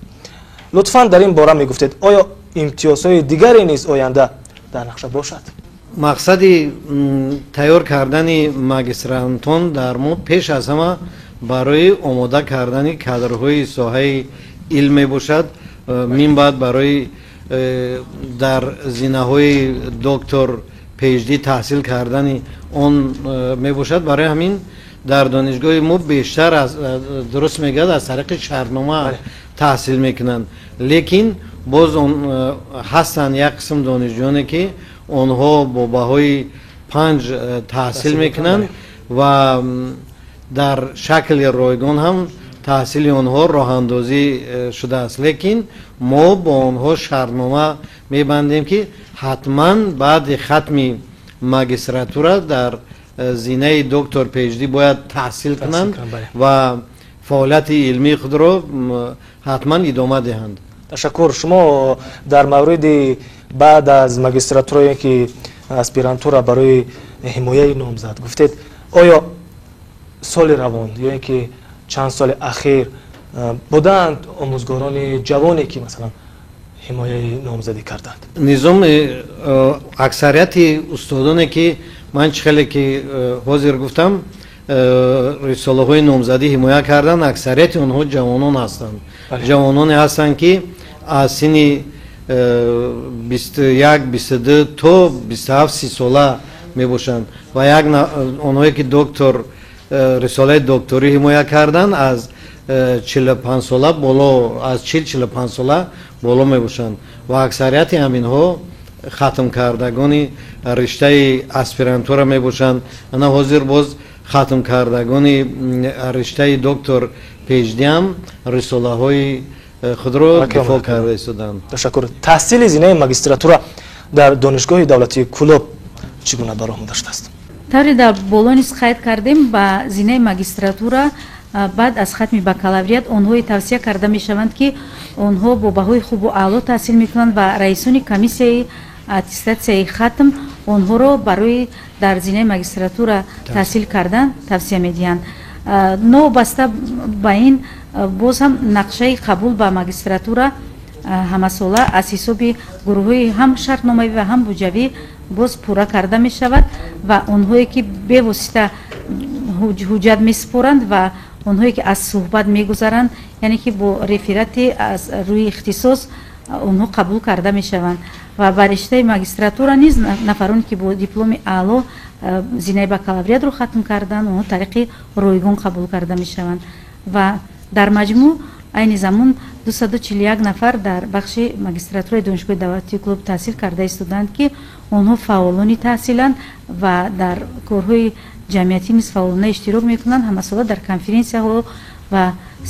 лутфан дар ин бора мегуфтед, оё имтиёзҳои дигаре низ оянда дар нақша бошад? мақсади тайёр кардани магистрантон дар мо пеш аз ҳама барои омода кардани кадрҳои соҳаи илм мебошад. минбаъд барои дар зинаҳои доктор PhD таҳсил кардани он мебошад. барои ҳамин дар донишгоҳи мо бештар дуруст мегӯяд аз тариқи шартнома таҳсил мекунанд. лекин боз ҳастанд як қисм донишҷӯёне ки онҳо бо баҳои 5 таҳсил мекунанд ва дар шакли ройгон ҳам таҳсили онҳо роҳандозӣ шудааст. лекин мо бо онҳо шартнома мебандем ки ҳатман баъди хатми магистратура дар зинаи доктор PhD бояд таҳсил кунанд ва фаъолияти илмии худро ҳатман идома диҳанд. ташаккур. шумо дар мавриди баъд аз магистратурае ки аспирантура барои ҳимояи номзад гуфтед, оё соли равон ё ин ки чанд соли ахир буданд омӯзгорони ҷавоне ки масалан ҳимояи номзадӣ карданд? низоми аксарияти устодоне ки ман чӣ хеле ки ҳозир гуфтам рисолаҳои номзадӣ ҳимоя карданд, аксарияти онҳо ҷавонон ҳастанд. ҷавононе ҳастанд ки аз синни 21, 22 то 27 сола мебошанд ва як онҳое ки доктор рисолаи докторӣ ҳимоя карданд аз 45 сола боло, аз 40-45 сола боло мебошанд ва аксарияти ҳаминҳо хатм кардагони риштаи аспирантура мебошанд. ана ҳозир боз хатм кардагони риштаи доктор PhD ҳам рисолаҳои худро дифоъ карда истоданд. ташаккур. таҳсили зинаи магистратура дар донишгоҳи давлатии Кӯлоб чӣ гуна баромада шудааст? тавре дар боло низ қайд кардем, ба зинаи магистратура баъд аз хатми бакалавриат онҳое тавсия карда мешаванд ки онҳо бо баҳои хубу аъло таҳсил мекунанд ва раисони комиссияи аттестатсияи хатм онҳоро барои дар зинаи магистратура таҳсил кардан тавсия медиҳанд. новобаста ба ин боз ҳам нақшаи қабул ба магистратура ҳамасола аз ҳисоби гурӯҳҳои ҳам шартномавӣ ва ҳам буҷавӣ боз пурра карда мешавад ва онҳое ки бевосита ҳуҷҷат месупоранд ва онҳое ки аз суҳбат мегузаранд, яъне ки бо реферати аз рӯи ихтисос онҳо қабул карда мешаванд ва ба риштаи магистратура низ нафароне ки бо дипломи аъло зинаи бакалавриатро хатм карданд, онҳо тариқи ройгон қабул карда мешаванд ва дар маҷмӯъ айни замон 241 нафар дар бахши магистратураи донишгоҳи давлатии Кӯлоб таҳсил карда истоданд ки онҳо фаъолони таҳсиланд ва дар корҳои ҷамъиятӣ низ фаъолона иштирок мекунанд. ҳамасола дар конференсияҳо ва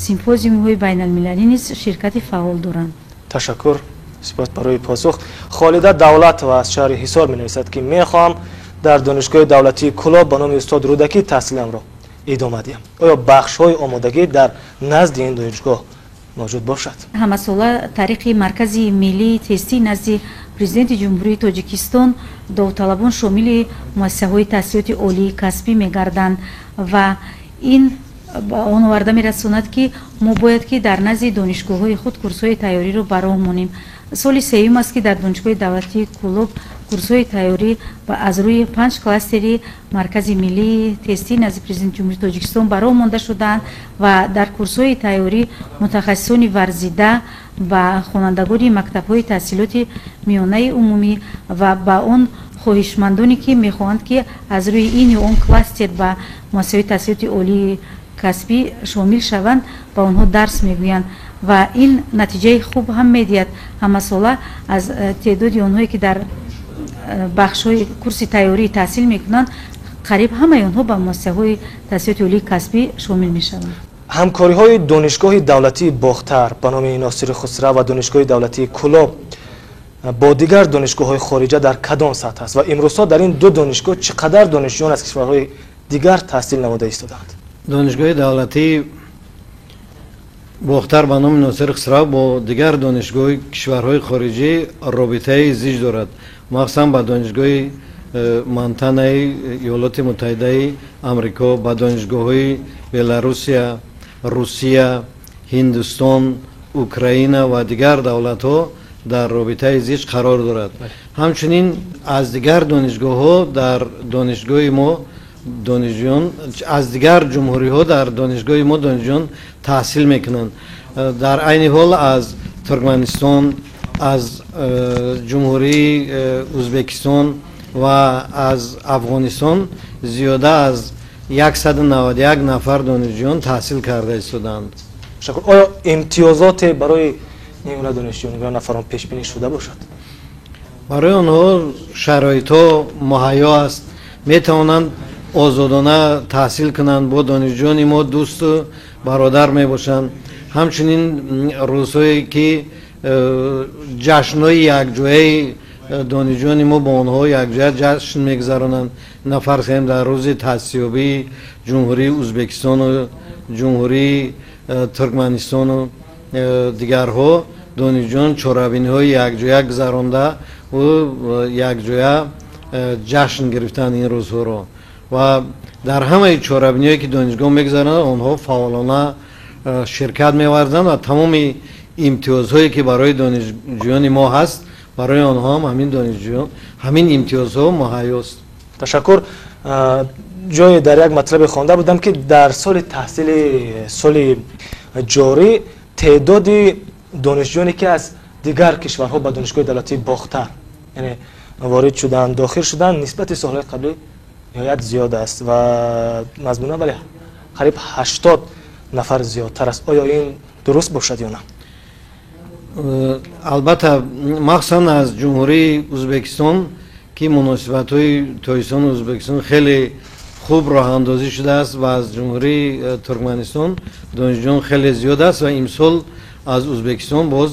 симпозиумҳои байналмилалӣ низ ширкати фаъол доранд. ташаккур. сипос барои посух. холида давлатова аз шаҳри ҳисор менависад ки мехоҳам дар донишгоҳи давлатии Кӯлоб ба номи устод Рӯдакӣ таҳсиламро идома диҳам. оё бахшҳои омодагӣ дар назди ин донишгоҳ موجود باشد. ҳамасола тариқи маркази миллии тестӣ назди президенти ҷумҳурии тоҷикистон довталабон шомили муассисаҳои таҳсилоти олии касбӣ мегарданд ва ин он оварда мерасонад ки мо бояд ки дар назди донишгоҳҳои худ курсҳои тайёриро бароҳ монем. соли сеюм аст ки дар донишгоҳи давлатии Кӯлоб курсҳои тайёрӣ ва аз рӯи 5 кластери маркази миллии тестӣ назди президенти ҷумҳурии тоҷикистон бароҳ монда шудаанд ва дар курсҳои тайёрӣ мутахассисони варзида ба хонандагони мактабҳои таҳсилоти миёнаи умумӣ ва ба он хоҳишмандоне ки мехоҳанд ки аз рӯи ин ё он кластер ба муассисаҳои таҳсилоти олии касбӣ шомил шаванд ба онҳо дарс мегӯянд ва ин натиҷаи хуб ҳам медиҳад. ҳамасола аз теъдоди онҳое ки дар бахшҳои курси тайёрӣ таҳсил мекунанд қариб ҳамаи онҳо ба муассисаҳои таҳсилоти олии касбӣ шомил мешаванд. ҳамкориҳои донишгоҳи давлатии Бохтар ба номи Носири Хусрав ва донишгоҳи давлатии Кӯлоб бо дигар донишгоҳҳои хориҷа дар кадом сатҳ аст ва имрӯзҳо дар ин ду донишгоҳ чӣ қадар донишҷӯён аз кишварҳои дигар таҳсил намуда истодаанд? донишгоҳи давлатии Бохтар ба номи Носири Хусрав бо дигар донишгоҳи кишварҳои хориҷӣ робитаи зич дорад, махсусан ба донишгоҳи Монтанаи Иёлоти Муттаҳидаи Амрико, ба донишгоҳҳои Беларусия, Русия, Ҳиндустон, Украина ва дигар давлатҳо дар робитаи зич қарор дорад. ҳамчунин аз дигар донишгоҳҳо дар донишгоҳи мо донишҷӯён аз дигар ҷумҳуриҳо дар донишгоҳи мо донишҷӯён таҳсил мекунанд. дар айни ҳол аз Туркманистон, аз ҷумҳурии Ӯзбекистон ва аз Афғонистон зиёда аз 191 нафар донишҷӯён таҳсил карда истодаанд. оё имтиёзоте барои ин донишҷӯён нафарон пешбинӣ шуда бошад? барои онҳо шароитҳо муҳайё аст, метавонанд озодона таҳсил кунанд, бо донишҷӯёни мо дӯсту бародар мебошанд. ҳамчунин рӯзҳое ки ҷашнҳои якҷояи донишҷӯёни мо бо онҳо якҷоя ҷашн мегузаронанд. нафарз кардем дар рӯзи таъсисёбии ҷумҳурии Ӯзбекистону ҷумҳурии Туркманистону дигарҳо донишҷӯён чорабиниҳои якҷоя гузаронда ӯ якҷоя ҷашн гирифтанд ин рӯзҳоро ва дар ҳамаи чорабиниҳое ки донишгоҳ мегузаронанд онҳо фаъолона ширкат меварзанд ва тамоми имтиёзҳое ки барои донишҷӯёни мо ҳаст барои онҳо ҳам ҳамин имтиёзҳо муҳайёст. ташаккур. ҷое дар як матлабе хонда будам ки дар соли таҳсили соли ҷорӣ теъдоди донишҷӯёне ки аз дигар кишварҳо ба донишгоҳи давлатии Бохтар яъне ворид шуданд, дохил шуданд, нисбати солҳои қаблӣ ниҳоят зиёд аст ва мазмуна вале қариб 80 нафар зиёдтар аст. оё ин дуруст бошад ё на? албатта махсусан аз ҷумҳурии Ӯзбекистон ки муносибатҳои Тоҷикистону Ӯзбекистон хеле хуб роҳандозӣ шудааст ва аз ҷумҳурии Туркманистон донишҷӯён хеле зиёд аст ва имсол аз Ӯзбекистон боз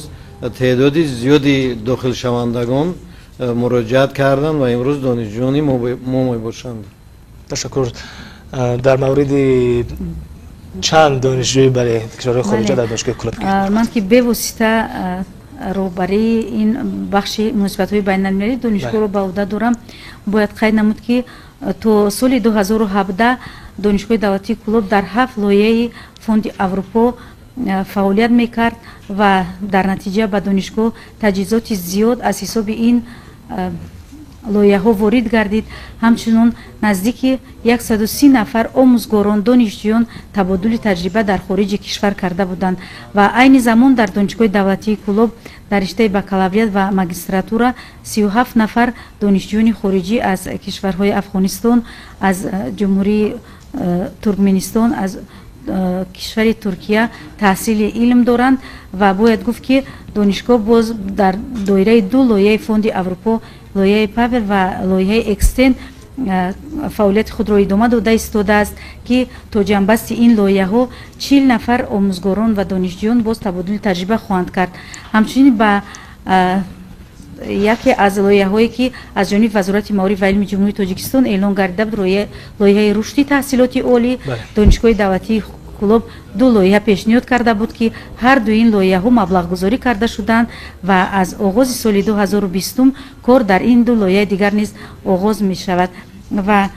теъдоди зиёди дохилшавандагон муроҷиат карданд ва имрӯз донишҷӯёни мо мебошанд. ташаккур. дар мавриди чанд донишҷӯи барои кишварҳои хориҷа дар донишгоҳи Кӯлоб? ман ки бевосита роҳбарии ин бахши муносибатҳои байналмилалии донишгоҳро ба ӯҳда дорам, бояд қайд намуд ки то соли 2017 донишгоҳи давлатии Кӯлоб дар 7 лоиҳаи фонди Аврупо фаъолият мекард ва дар натиҷа ба донишгоҳ таҷҳизоти зиёд аз ҳисоби ин лоиҳаҳо ворид гардид. ҳамчунин наздики 130 нафар омӯзгорон донишҷӯён табодули таҷриба дар хориҷи кишвар карда буданд ва айни замон дар донишгоҳи давлатии Кӯлоб дар риштаи бакалавриат ва магистратура 37 нафар донишҷӯёни хориҷӣ аз кишварҳои Афғонистон, аз ҷумҳурии Туркменистон, аз кишвари Туркия таҳсили илм доранд ва бояд гуфт ки донишгоҳ боз дар доираи ду лоиҳаи фонди Аврупо, лоиҳаи Павел ва лоиҳаи Экстен фаъолияти худро идома дода истодааст ки то ҷанбасти ин лоиҳаҳо 40 нафар омӯзгорон ва донишҷӯён боз табодули таҷриба хоҳанд кард. ҳамчунин ба яке аз лоиҳаҳое ки аз ҷониби вазорати маориф ва илми ҷумҳурии Тоҷикистон эълон гардида буд, лоиҳаи рушди таҳсилоти олӣ, донишгоҳи давлатии клуб ду лоиҳа пешниҳод карда буд ки ҳар ду ин лоиҳаҳо маблағгузорӣ карда шуданд ва аз оғози соли 2020 кор дар ин ду лоиҳаи дигар низ оғоз мешавад ва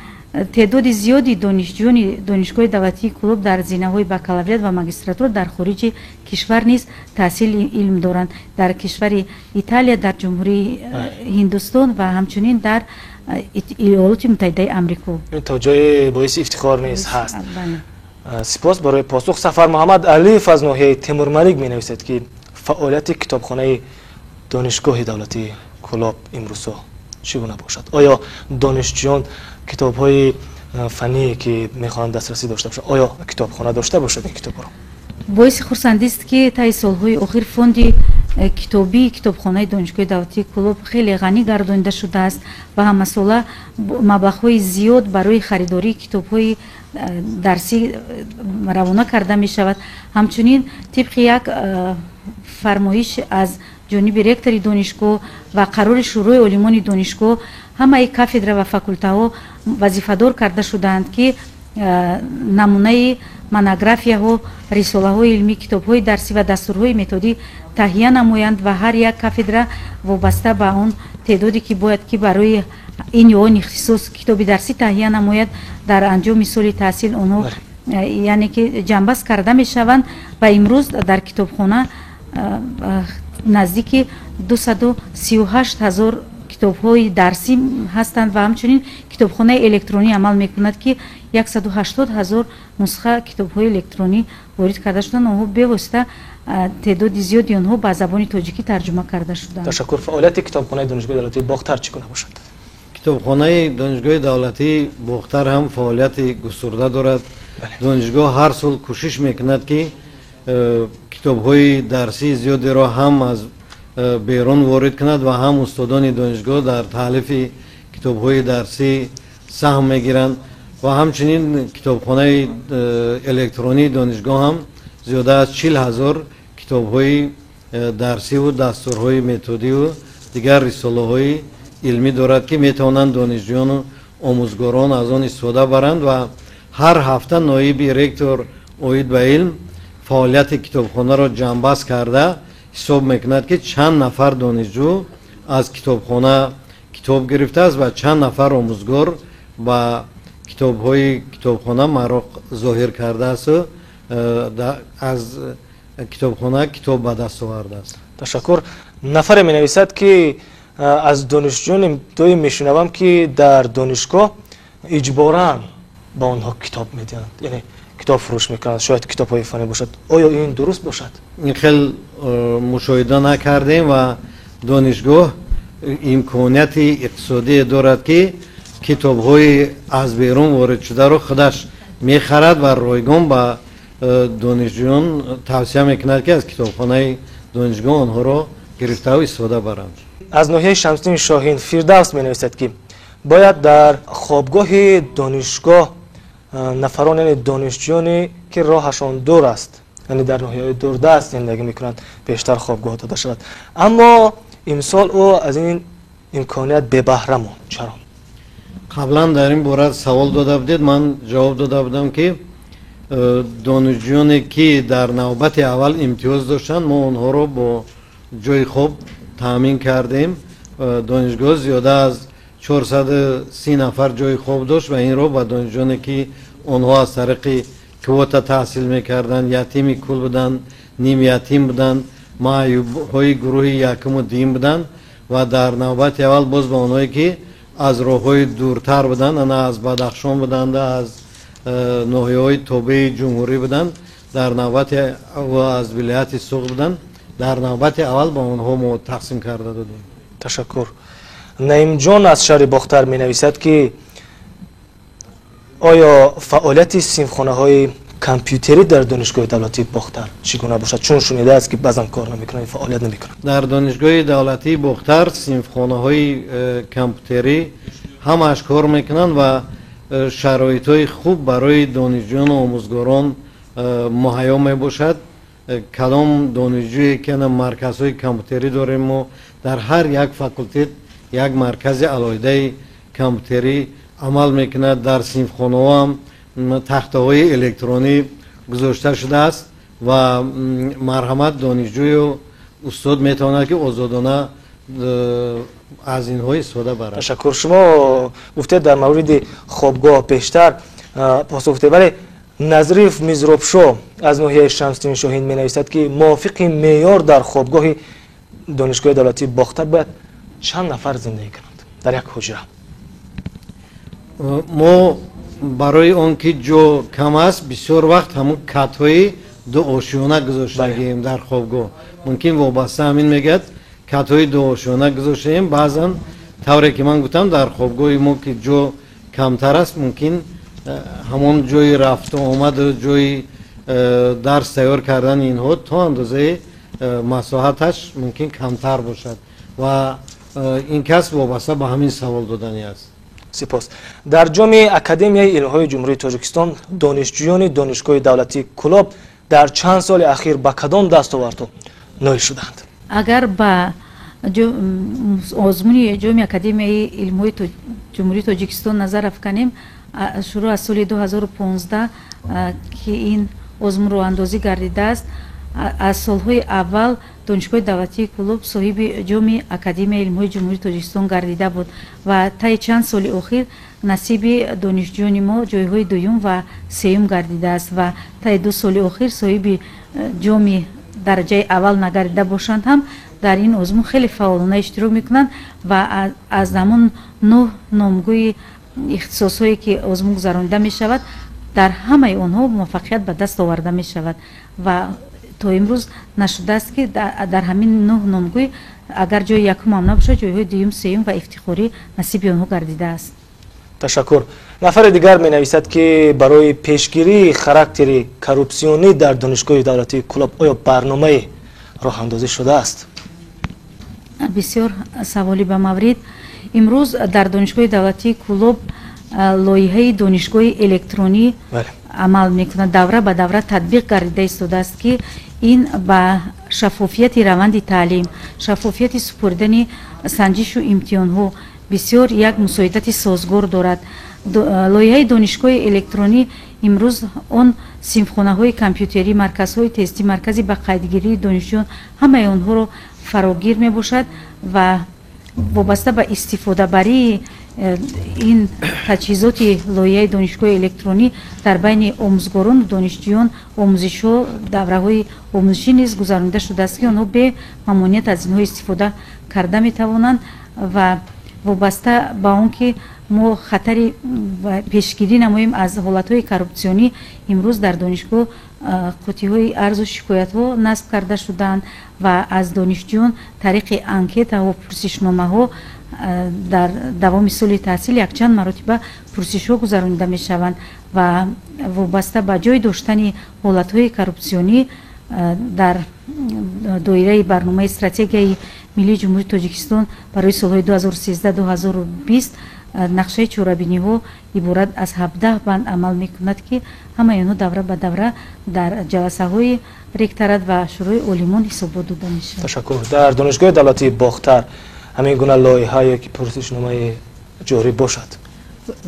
تعداد زیادی دانشجویان دانشگاه دولتی کلوب در زمینه‌های بکالوریات و ماجستراتور در خارج کشور نیز تحصیل علم دارند در کشور ایتالیا در جمهوری هندوستان و همچنین در ایالات متحده آمریکا. این توجه باعث افتخار نیز هست. سپاس برای پاسخ. سفر محمد علیف از ناحیه تیمورمرگ می‌نویسد که فعالیت کتابخانه دانشگاه دولتی کلوب امروز چگونه باشد؟ آیا دانشجویان کتاب‌های فنی که می‌خواهند دسترسی داشته باشند آیا کتابخانه داشته باشد این کتاب‌ها را؟ باعث خرسندی است که طی سال‌های اخیر فوند کتابی کتابخانه دانشگاه دولتی کلوب خیلی غنی گردانیده شده است و همساله مبلغ‌های زیاد برای خریداری کتاب‌های درسی روانه کرده می‌شود. همچنین طبق یک فرمایش از جانب رکتور دانشگاه و قرار شورای عالمان دانشگاه همه کافدرا و فاکولته‌ها وظیفه‌دار کرده شدند که نمونه монографияҳо, рисолаҳои илмӣ, китобҳои дарсӣ ва дастурҳои методӣ таҳия намоянд ва ҳар як кафедра вобаста ба он теъдоде ки бояд ки барои ин ё он ихтисос китоби дарсӣ таҳия намояд дар анҷоми соли таҳсил онҳо яъне ки ҷамъбаст карда мешаванд ва имрӯз дар китобхона наздики 238 000 китобҳои дарсӣ ҳастанд ва ҳамчунин китобхонаи электронӣ амал мекунад ки 180 000 нусха китобҳои электронӣ ворид карда шуданд. онҳо бевосита теъдоди зиёди онҳо ба забони тоҷикӣ тарҷума карда шуданд. ташаккур. фаъолияти китобхонаи донишгоҳи давлатии бохтар чӣ гуна бошад? китобхонаи донишгоҳи давлатии бохтар ҳам фаъолияти густурда дорад. донишгоҳ ҳар сол кӯшиш мекунад ки китобҳои дарсии зиёдеро ҳам аз берун ворид кунад ва ҳам устодони донишгоҳ дар таълифи китобҳои дарсӣ саҳм мегиранд ва ҳамчунин китобхонаи электронии донишгоҳ ҳам зиёда аз 40 000 китобҳои дарсиву дастурҳои методиву дигар рисолаҳои илмӣ дорад ки метавонанд донишҷӯёну омӯзгорон аз он истифода баранд ва ҳар ҳафта ноиби ректор оид ба илм фаъолияти китобхонаро ҷамъбаст карда ҳисоб мекунад ки чанд нафар донишҷӯ аз китобхона китоб гирифтааст ва чанд нафар омӯзгор ба китобҳои китобхона маъруф зоҳир кардаасту аз китобхона китоб ба даст овардааст. ташаккур. нафаре менависад ки аз донишҷӯёни доим мешунавам ки дар донишгоҳ иҷборан ба онҳо китоб медиҳанд, яъне китоб фурӯш мекунанд, шояд китобҳои фанӣ бошад. оё ин дуруст бошад? ин хел мушоҳида накардем ва донишгоҳ имконияти иқтисодие дорад ки китобҳои аз берун воридшударо худаш мехарад ва ройгон ба донишҷӯён тавсия мекунад ки аз китобхонаи донишгоҳ онҳоро гирифтаву истифода баранд. аз ноҳияи шамсиддин шоҳин фирдавс менависад ки бояд дар хобгоҳи донишгоҳ нафарон яъне донишҷӯёне ки роҳашон дур аст, яъне дар ноҳияҳои дурдаст зиндагӣ мекунанд, бештар хобгоҳ дода шавад. аммо имсол ӯ аз ин имконият бебаҳра монд. чаро? қаблан дар ин бора савол дода будед, ман ҷавоб дода будам ки донишҷӯёне ки дар навбати аввал имтиёз доштанд мо онҳоро бо ҷойи хоб таъмин кардем. донишгоҳ зиёда аз 430 нафар ҷойи хоб дошт ва инро ба донишҷӯёне ки онҳо аз тариқи квота таҳсил мекарданд, ятими кул буданд, ним ятим буданд, маъюбҳои гурӯҳи якуму дуюм буданд ва дар навбати аввал боз ба онҳое ки аз роҳҳои дуртар буданд, ана аз Бадахшон буданд, аз ноҳияҳои тобеи ҷумҳурӣ буданд, дар навбати аз вилояти Суғд буданд, дар навбати аввал ба онҳо мо тақсим карда додем. ташаккур. наимҷон аз шаҳри бохтар менависад ки оё фаъолияти синфхонаҳои компютерӣ дар донишгоҳи давлатии бохтар чӣ гуна бошад? чун шунидааст ки баъзан кор намекунанд, фаъолият намекунанд. дар донишгоҳи давлатии бохтар синфхонаҳои компютерӣ ҳамааш кор мекунанд ва шароитҳои хуб барои донишҷӯёну омӯзгорон муҳайё мебошад. калом донишҷӯе ки марказҳои компютерӣ дорем мо дар ҳар як факултет як маркази алоҳидаи компютерӣ амал мекунад. дар синфхонаҳо ҳам тахтаҳои электронӣ گذاشته شده است و مرحمت دانشجوی و استاد میتواند که آزادانه از اینها استفاده برد. تشکر. شما گفتید در مورد خوابگاه پیشتر پاسخ گفتید، ولی نظریف میزروبشو از ناحیه شمس‌دین شاهین می نویسد که موافق معیار در خوابگاه دانشگاه دولتی باختر باید چند نفر زندگی کنند در یک حجره؟ ما برای آنکه جو کم است بسیار وقت همون کت‌های دو آشیانه گذاشتیم در خوابگاه. ممکن وابسته همین میگد کت‌های دو آشیانه گذاشتیم. بعضا طوری که من گفتم در خوابگاه ما که جو کمتر است ممکن همون جوی رفت و آمد و جوی درس تیار کردن اینها تا اندازه مساحتش ممکن کمتر باشد و این کس وابسته به همین سوال دادنی است. سپاس. در جامعه اکادمیای علم‌های جمهوری تاجیکستان دانشجویان دانشگاه دولتی کلاب در چند سال اخیر به کدام دستاوردها نائل شدند؟ اگر با آزمون جامعه اکادمیای علم‌های جمهوری تاجیکستان نظر افکنیم، شروع از سال 2015 که این آزمون رو اندازی گردیده است، از سالهای اول دانشگاه دولتی کلوب صاحب جام اکادمی علم‌های جمهوری تاجیکستان گردیده بود و تا چند سال اخیر نصیب دانشجویان ما جایهای دوم و سوم گردیده است و تا 2 سال اخیر صاحب جام درجه اول نگردیده باشند هم در این آزمون خیلی فعالانه اشتراک میکنند و از زمان 9 نامگوی اختصاصهایی که آزمون گذرانیده می شود در همه آنها موفقیت به دست آورده می شود و تا امروز نشده است که در همین 9 نامگوی اگر جای یکم هم نباشه جایهای دوم سوم و افتخاری نصیب آنها گردیده است. تشکر. نفر دیگر می نویسد که برای پیشگیری خاراکتر کروپسیونی در دانشگاه دولتی کلاب آیا برنامه راه اندازی شده است؟ بسیار سوالی به مورد. امروز در دانشگاه دولتی کلاب لایحه دانشگاه الکترونی عمل میکنه، دوره به دوره تطبیق گردیده ایستاده است که این با شفافیت روند تعلیم، شفافیت سپردن سنجش و امتحان ها بسیار یک مساعدت سازگار دارد. لایحه دانشگاه الکترونی امروز آن سیمخانه های کامپیوتری، مرکز های تستی، مرکزی به قیدگیری دانشجویان همه آنها رو فراگیر می باشد و وابسته به استفاده بری این تجهیزات لایحه دانشگاه الکترونی در بین آموزگاران و دانشجویان آموزش و دوره های آموزشی نیز گذرانده شده است که آنها به ممانعت از اینها استفاده کرده می توانند و وابسته به آن که ما خطر پیشگیری نماییم از حالتهای کروپسیونی امروز در دانشگاه قوطی های عرض و شکایت ها نصب کرده شدند و از دانشجویان طریق انکت و پرسشنامه ها در دوام سال تحصیل یک چند مرتبه پرسش ها گذرانیده می شوند و وابسته به جای داشتن حالت های کروپسیونی در دایره برنامه استراتژی ملی جمهوری تاجیکستان برای سالهای 2013-2020 نقشه چورابینی ها عبارت از 17 بند عمل می کند که همه اینها دوره به دوره در جلسه های رکترات و شورای عالمان حسابات داده می شود. تشکر. در دانشگاه دولتی باختر همین گونه لایحه‌ای که پرسشنامه جاری باشد؟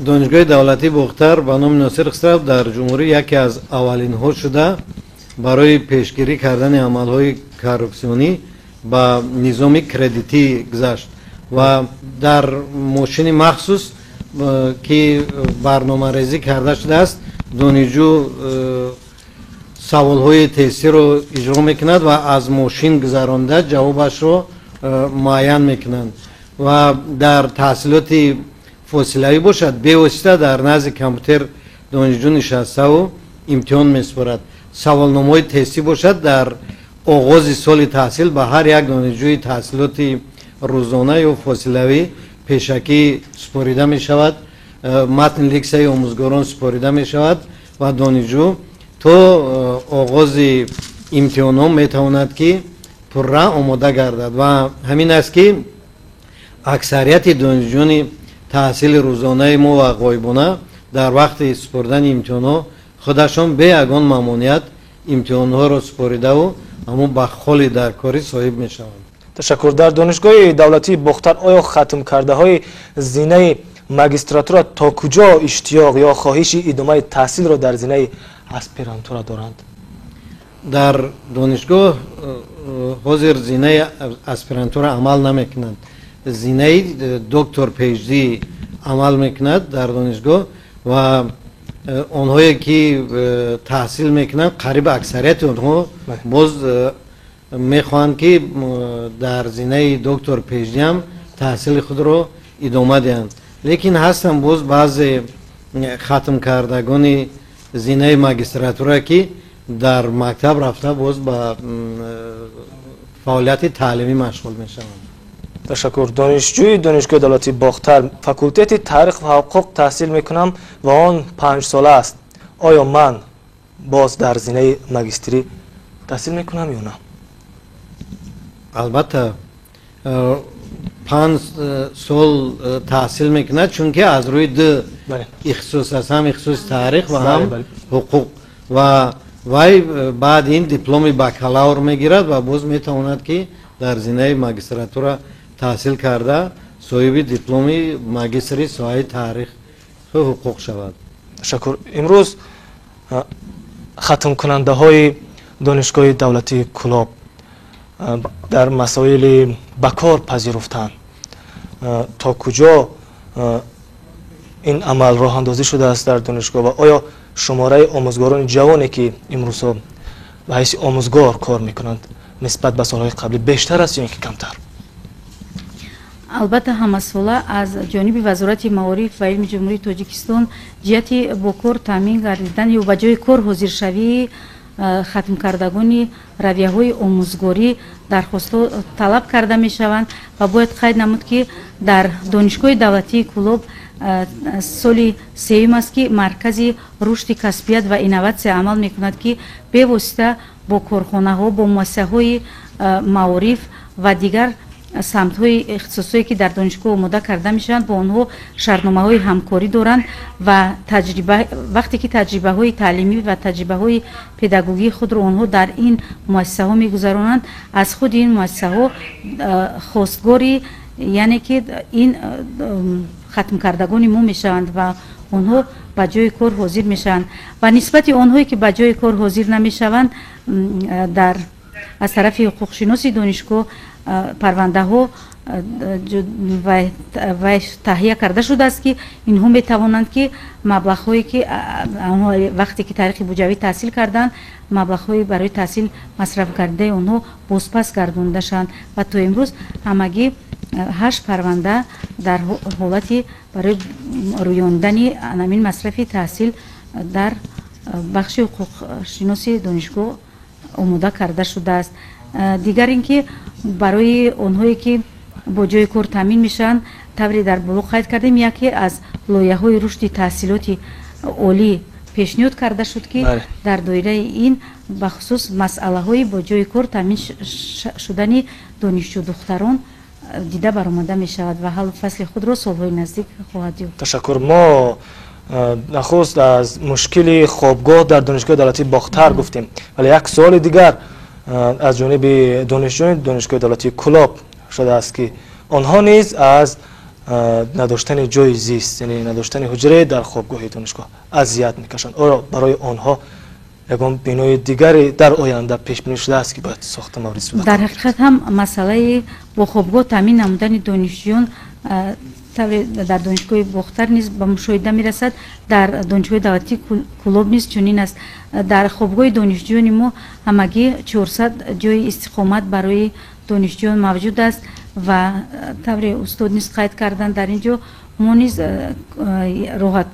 دانشگاه دولتی باختر به نام ناصر خسرو در جمهوری یکی از اولین ها شده برای پیشگیری کردن عملهای کروپسیونی با نظام کردیتی گذشت و در ماشین مخصوص که برنامه ریزی کرده شده است دانشجو سوالهای تستی رو اجرا میکند و از ماشین گذرانده جوابش رو معین میکنند و در تحصیلات فاصله‌ای باشد به واسطه در نزد کامپیوتر دانشجو نشسته و امتحان میسپارد. سوالنامه‌های تستی باشد در آغاز سال تحصیل به هر یک دانشجوی تحصیلات روزانه و فاصله‌ای پیشکی سپاریده می شود، متن لکسه آموزگاران سپاریده می شود و دانشجو تا آغاز امتحان می تواند که پره آماده گردد و همین است که اکثریت دانشجویان تحصیل روزانه ما و غایبانه در وقت سپردن امتحان خودشان به یگان ممانعت امتحان ها را سپاریده و اما به خالی در کاری صاحب می شوند. تشکر. در دانشگاه دولتی باختر آیا ختم کرده های زینه ماجستراتورا تا کجا اشتیاق یا خواهش ادامه تحصیل را در زینه аспирантура доранд? дар донишгоҳ ҳозир зинаи аспирантура амал намекунад. зинаи доктор PhD амал мекунад дар донишгоҳ ва онҳое ки таҳсил мекунанд қариб аксарияти онҳо боз мехоҳанд ки дар зинаи доктор PhD ҳам таҳсили худро идома диҳанд. лекин ҳастанд боз баъзе хатм кардагони зинаи магистратура ки дар мактаб рафта боз ба фаъолияти таълимӣ машғул мешаванд. ташаккур. донишҷӯи донишгоҳи давлати бохтар, факултети таърих ва ҳуқуқ таҳсил мекунам ва он 5 сола аст. оё ман боз дар зинаи магистрӣ таҳсил мекунам ё на? албатта 5 сол таҳсил мекунад, чунки аз рӯи ду ихтисос аст, ҳам ихтисоси таърих ва ҳам ҳуқуқ. ва вай баъди ин дипломи бакалавр мегирад ва боз метавонад ки дар зинаи магистратура таҳсил карда соҳиби дипломи магистри соҳаи таъриху ҳуқуқ шавад. ташаккур. имрӯз хатмкунандаҳои донишгоҳи давлатии Кӯлоб дар масоили бакор пазируфтанд. то куҷо ин амал роҳандозӣ шудааст дар донишгоҳ ва оё шумораи омӯзгорони ҷавоне ки имрӯзҳо ба ҳайси омӯзгор кор мекунанд нисбат ба солҳои қаблӣ бештар аст ё ин ки камтар? албатта ҳамасола аз ҷониби вазорати маориф ва илми ҷумҳурии Тоҷикистон ҷиҳати бо кор таъмин гардидан ё ба ҷои кор ҳозиршавии хатмкардагони равияҳои омӯзгорӣ дархостҳо талаб карда мешаванд ва бояд қайд намуд ки дар донишгоҳи давлатии Кӯлоб соли сеюм аст ки маркази рушди касбият ва инноватсия амал мекунад ки бевосита бо корхонаҳо, бо муассисаҳои маориф ва дигар самтҳои ихтисосие ки дар донишгоҳ омода карда мешаванд бо онҳо шартномаҳои ҳамкорӣ доранд ва вақте ки таҷрибаҳои таълимӣ ва таҷрибаҳои педагогии худро онҳо дар ин муассисаҳо мегузаронанд, аз худи ин муассисаҳо хостгори яъне ки ин хатмкардагони мо мешаванд ва онҳо ба ҷои кор ҳозир мешаванд ва нисбати онҳое ки ба ҷои кор ҳозир намешаванд аз тарафи ҳуқуқшиноси донишгоҳ парвандаҳо вай таҳия карда шудааст ки инҳо метавонанд ки маблағҳое ки вақте ки таърихи буҷавӣ таҳсил карданд маблағҳои барои таҳсил масраф кардаи онҳо бозпас гардонида шаванд ва то имрӯз ҳамагӣ 8 парванда дар ҳолати барои рӯёндани ҳамин масрафи таҳсил дар бахши ҳуқуқшиноси донишгоҳ омода карда шудааст. дигар ин ки барои онҳое ки бо ҷои кор таъмин мешаванд тавре дар боло қайд кардем, яке аз лоиҳаҳои рушди таҳсилоти олӣ пешниҳод карда шуд ки дар доираи ин бахусус масъалаҳои бо ҷои кор таъмин шудани донишҷӯ духтарон дида баромада мешавад ва ҳаллу фасли худро солҳои наздик хоҳад ёфт. ташаккур. мо нахуст аз мушкили хобгоҳ дар донишгоҳи давлатии бохтар гуфтем, вале як суоли дигар аз ҷониби донишҷӯёни донишгоҳи давлатии Кӯлоб шудааст ки онҳо низ аз надоштани ҷои зист, яъне надоштани ҳуҷрае дар хобгоҳи донишгоҳ азият мекашанд. оё барои онҳо ягон бинои дигаре дар оянда пешбинӣ шудааст ки бояд сохта маврид суда? дар ҳақиқат ҳам масъалаи бо хобгоҳ таъмин намудани донишҷӯён дар донишгоҳи бохтар низ ба мушоҳида мерасад, дар донишгоҳи давлатии Кӯлоб низ чунин аст. дар хобгоҳи донишҷӯёни мо ҳамагӣ 400 ҷои истиқомат барои донишҷӯён мавҷуд аст ва тавре устод низ қайд карданд дар ин ҷо мо низ роҳат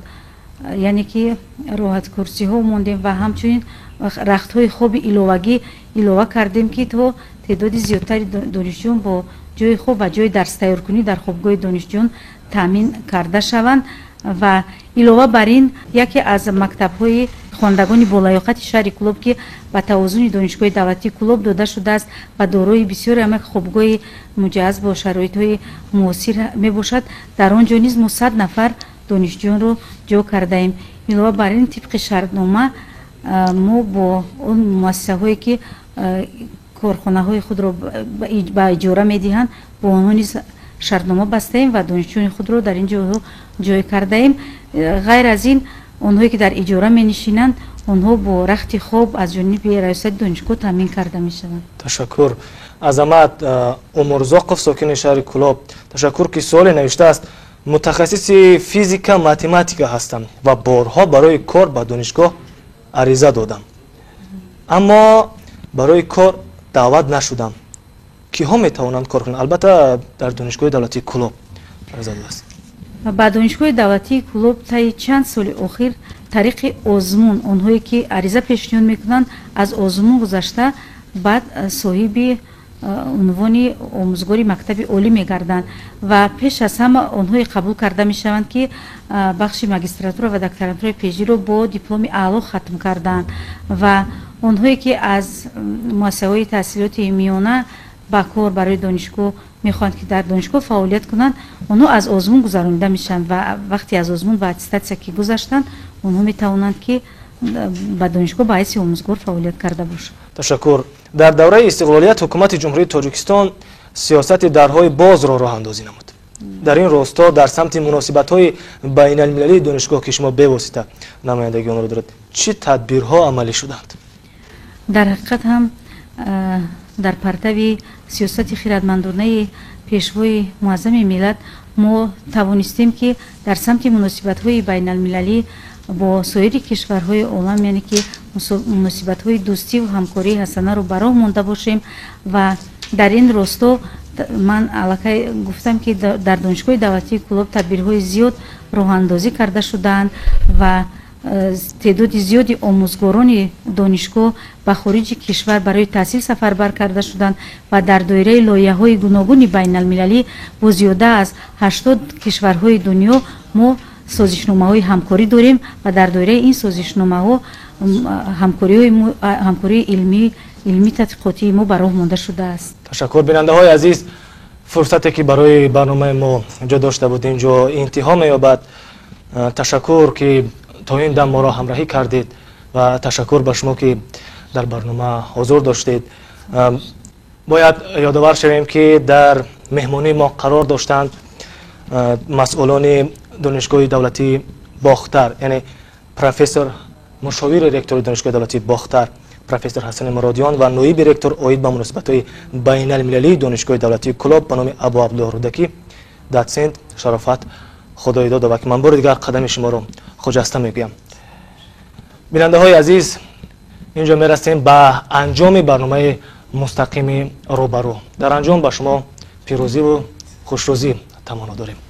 яъне ки роҳаткурсиҳо мондем ва ҳамчунин рахтҳои хоби иловагӣ илова кардем ки то теъдоди зиёдтари донишҷӯён бо ҷои хоб ва ҷои дарстайёркунӣ дар хобгоҳи донишҷӯён таъмин карда шаванд ва илова бар ин яке аз мактабҳои хондагони болаёқати шаҳри Кӯлоб ки ба тавозуни донишгоҳи давлатии Кӯлоб дода шудааст ва дорои бисёре ҳама хобгоҳи муҷаҳҳаз бо шароитҳои муосир мебошад, дар он ҷо низ мо 100 нафар донишҷӯёнро ҷо кардаем. илова бар ин тибқи шартнома мо бо он муассисаҳое ки корхонаҳои худро ба иҷора медиҳанд бо онҳо низ шартнома бастаем ва донишҷӯёни худро дар ин ҷойҳо ҷой кардаем. ғайр аз ин онҳое ки дар иҷора менишинанд онҳо бо рахти хоб аз ҷониби раёсати донишгоҳ таъмин карда мешаванд. ташаккур. азамат умурзоқов, сокини шаҳри Кӯлоб, ташаккур ки суоле навиштааст. мутахассиси физика математика ҳастам ва борҳо барои кор ба донишгоҳ ариза додам, аммо барои кор даъват нашудам. киҳо метавонанд кор кунанд? албатта дар донишгоҳи давлатии Кӯлоб ариза додааст. ба донишгоҳи давлатии Кӯлоб таи чанд соли охир тариқи озмун онҳое ки ариза пешниҳод мекунанд аз озмун гузашта баъд соҳиби унвони омӯзгори мактаби олӣ мегарданд ва пеш аз ҳама онҳое қабул карда мешаванд ки бахши магистратура ва докторантураи пежиро бо дипломи аъло хатм карданд ва онҳое ки аз муассисаҳои таҳсилоти миёна ба кор барои донишгоҳ мехоҳанд ки дар донишгоҳ фаъолият кунанд, онҳо аз озмун гузаронида мешаванд ва вақте аз озмун ва аттестатсия ки гузаштанд, онҳо метавонанд ки ба донишгоҳ ба ҳайси омӯзгор фаъолият карда бошанд. ташаккур. дар давраи истиқлолият ҳукумати ҷумҳурии Тоҷикистон сиёсати дарҳои бозро роҳандозӣ намуд. дар ин росто дар самти муносибатҳои байналмилалии донишгоҳ ки шумо бевосита намояндагӣ онро доред, чӣ тадбирҳо амалӣ шуданд? дар ҳақиқат ҳам дар партави сиёсати хиратмандонаи пешвои муаззами миллат мо тавонистем ки дар самти муносибатҳои байналмилалӣ бо соири кишварҳои олам, яъне ки муносибатҳои дӯстиву ҳамкории ҳасанаро ба роҳ монда бошем ва дар ин росто ман аллакай гуфтам ки дар донишгоҳи давлатии Кӯлоб тадбирҳои зиёд роҳандозӣ карда шудаанд ва теъдоди зиёди омӯзгорони донишгоҳ ба хориҷи кишвар барои таҳсил сафарбар карда шуданд ва дар доираи лоиҳаҳои гуногуни байналмилалӣ бо зиёда аз 80 кишварҳои дунё мо созишномаҳои ҳамкорӣ дорем ва дар доираи ин созишномаҳо ҳамкории илмии тадқиқотии мо ба роҳ монда шудааст. ташаккур. бинандаҳои азиз, фурсате ки барои барномаи мо ҷо дошта будем ҷо интиҳо меёбад. ташаккур ки то ин дам моро ҳамроҳӣ кардед ва ташаккур ба шумо ки дар барнома ҳозур доштед. бояд ёдовар шавем ки дар меҳмонии мо қарор доштанд масъулони донишгоҳи давлатии Бохтар, яъне профессор мушовири ректори донишгоҳи давлатии Бохтар профессор Ҳасани Муродиён ва ноиби ректор оид ба муносибатҳои байналмилалии донишгоҳи давлатии Кӯлоб ба номи Абу Абдуллоҳ Рӯдакӣ, доцент Шарофат Худоидодова ки ман бори дигар қадами шуморо хуҷаста мегӯям. бинандаҳои азиз, ин ҷо мерасем ба анҷоми барномаи мустақими рӯбарӯ. дар анҷом ба шумо пирӯзиву хушрӯзӣ тамонно дорем.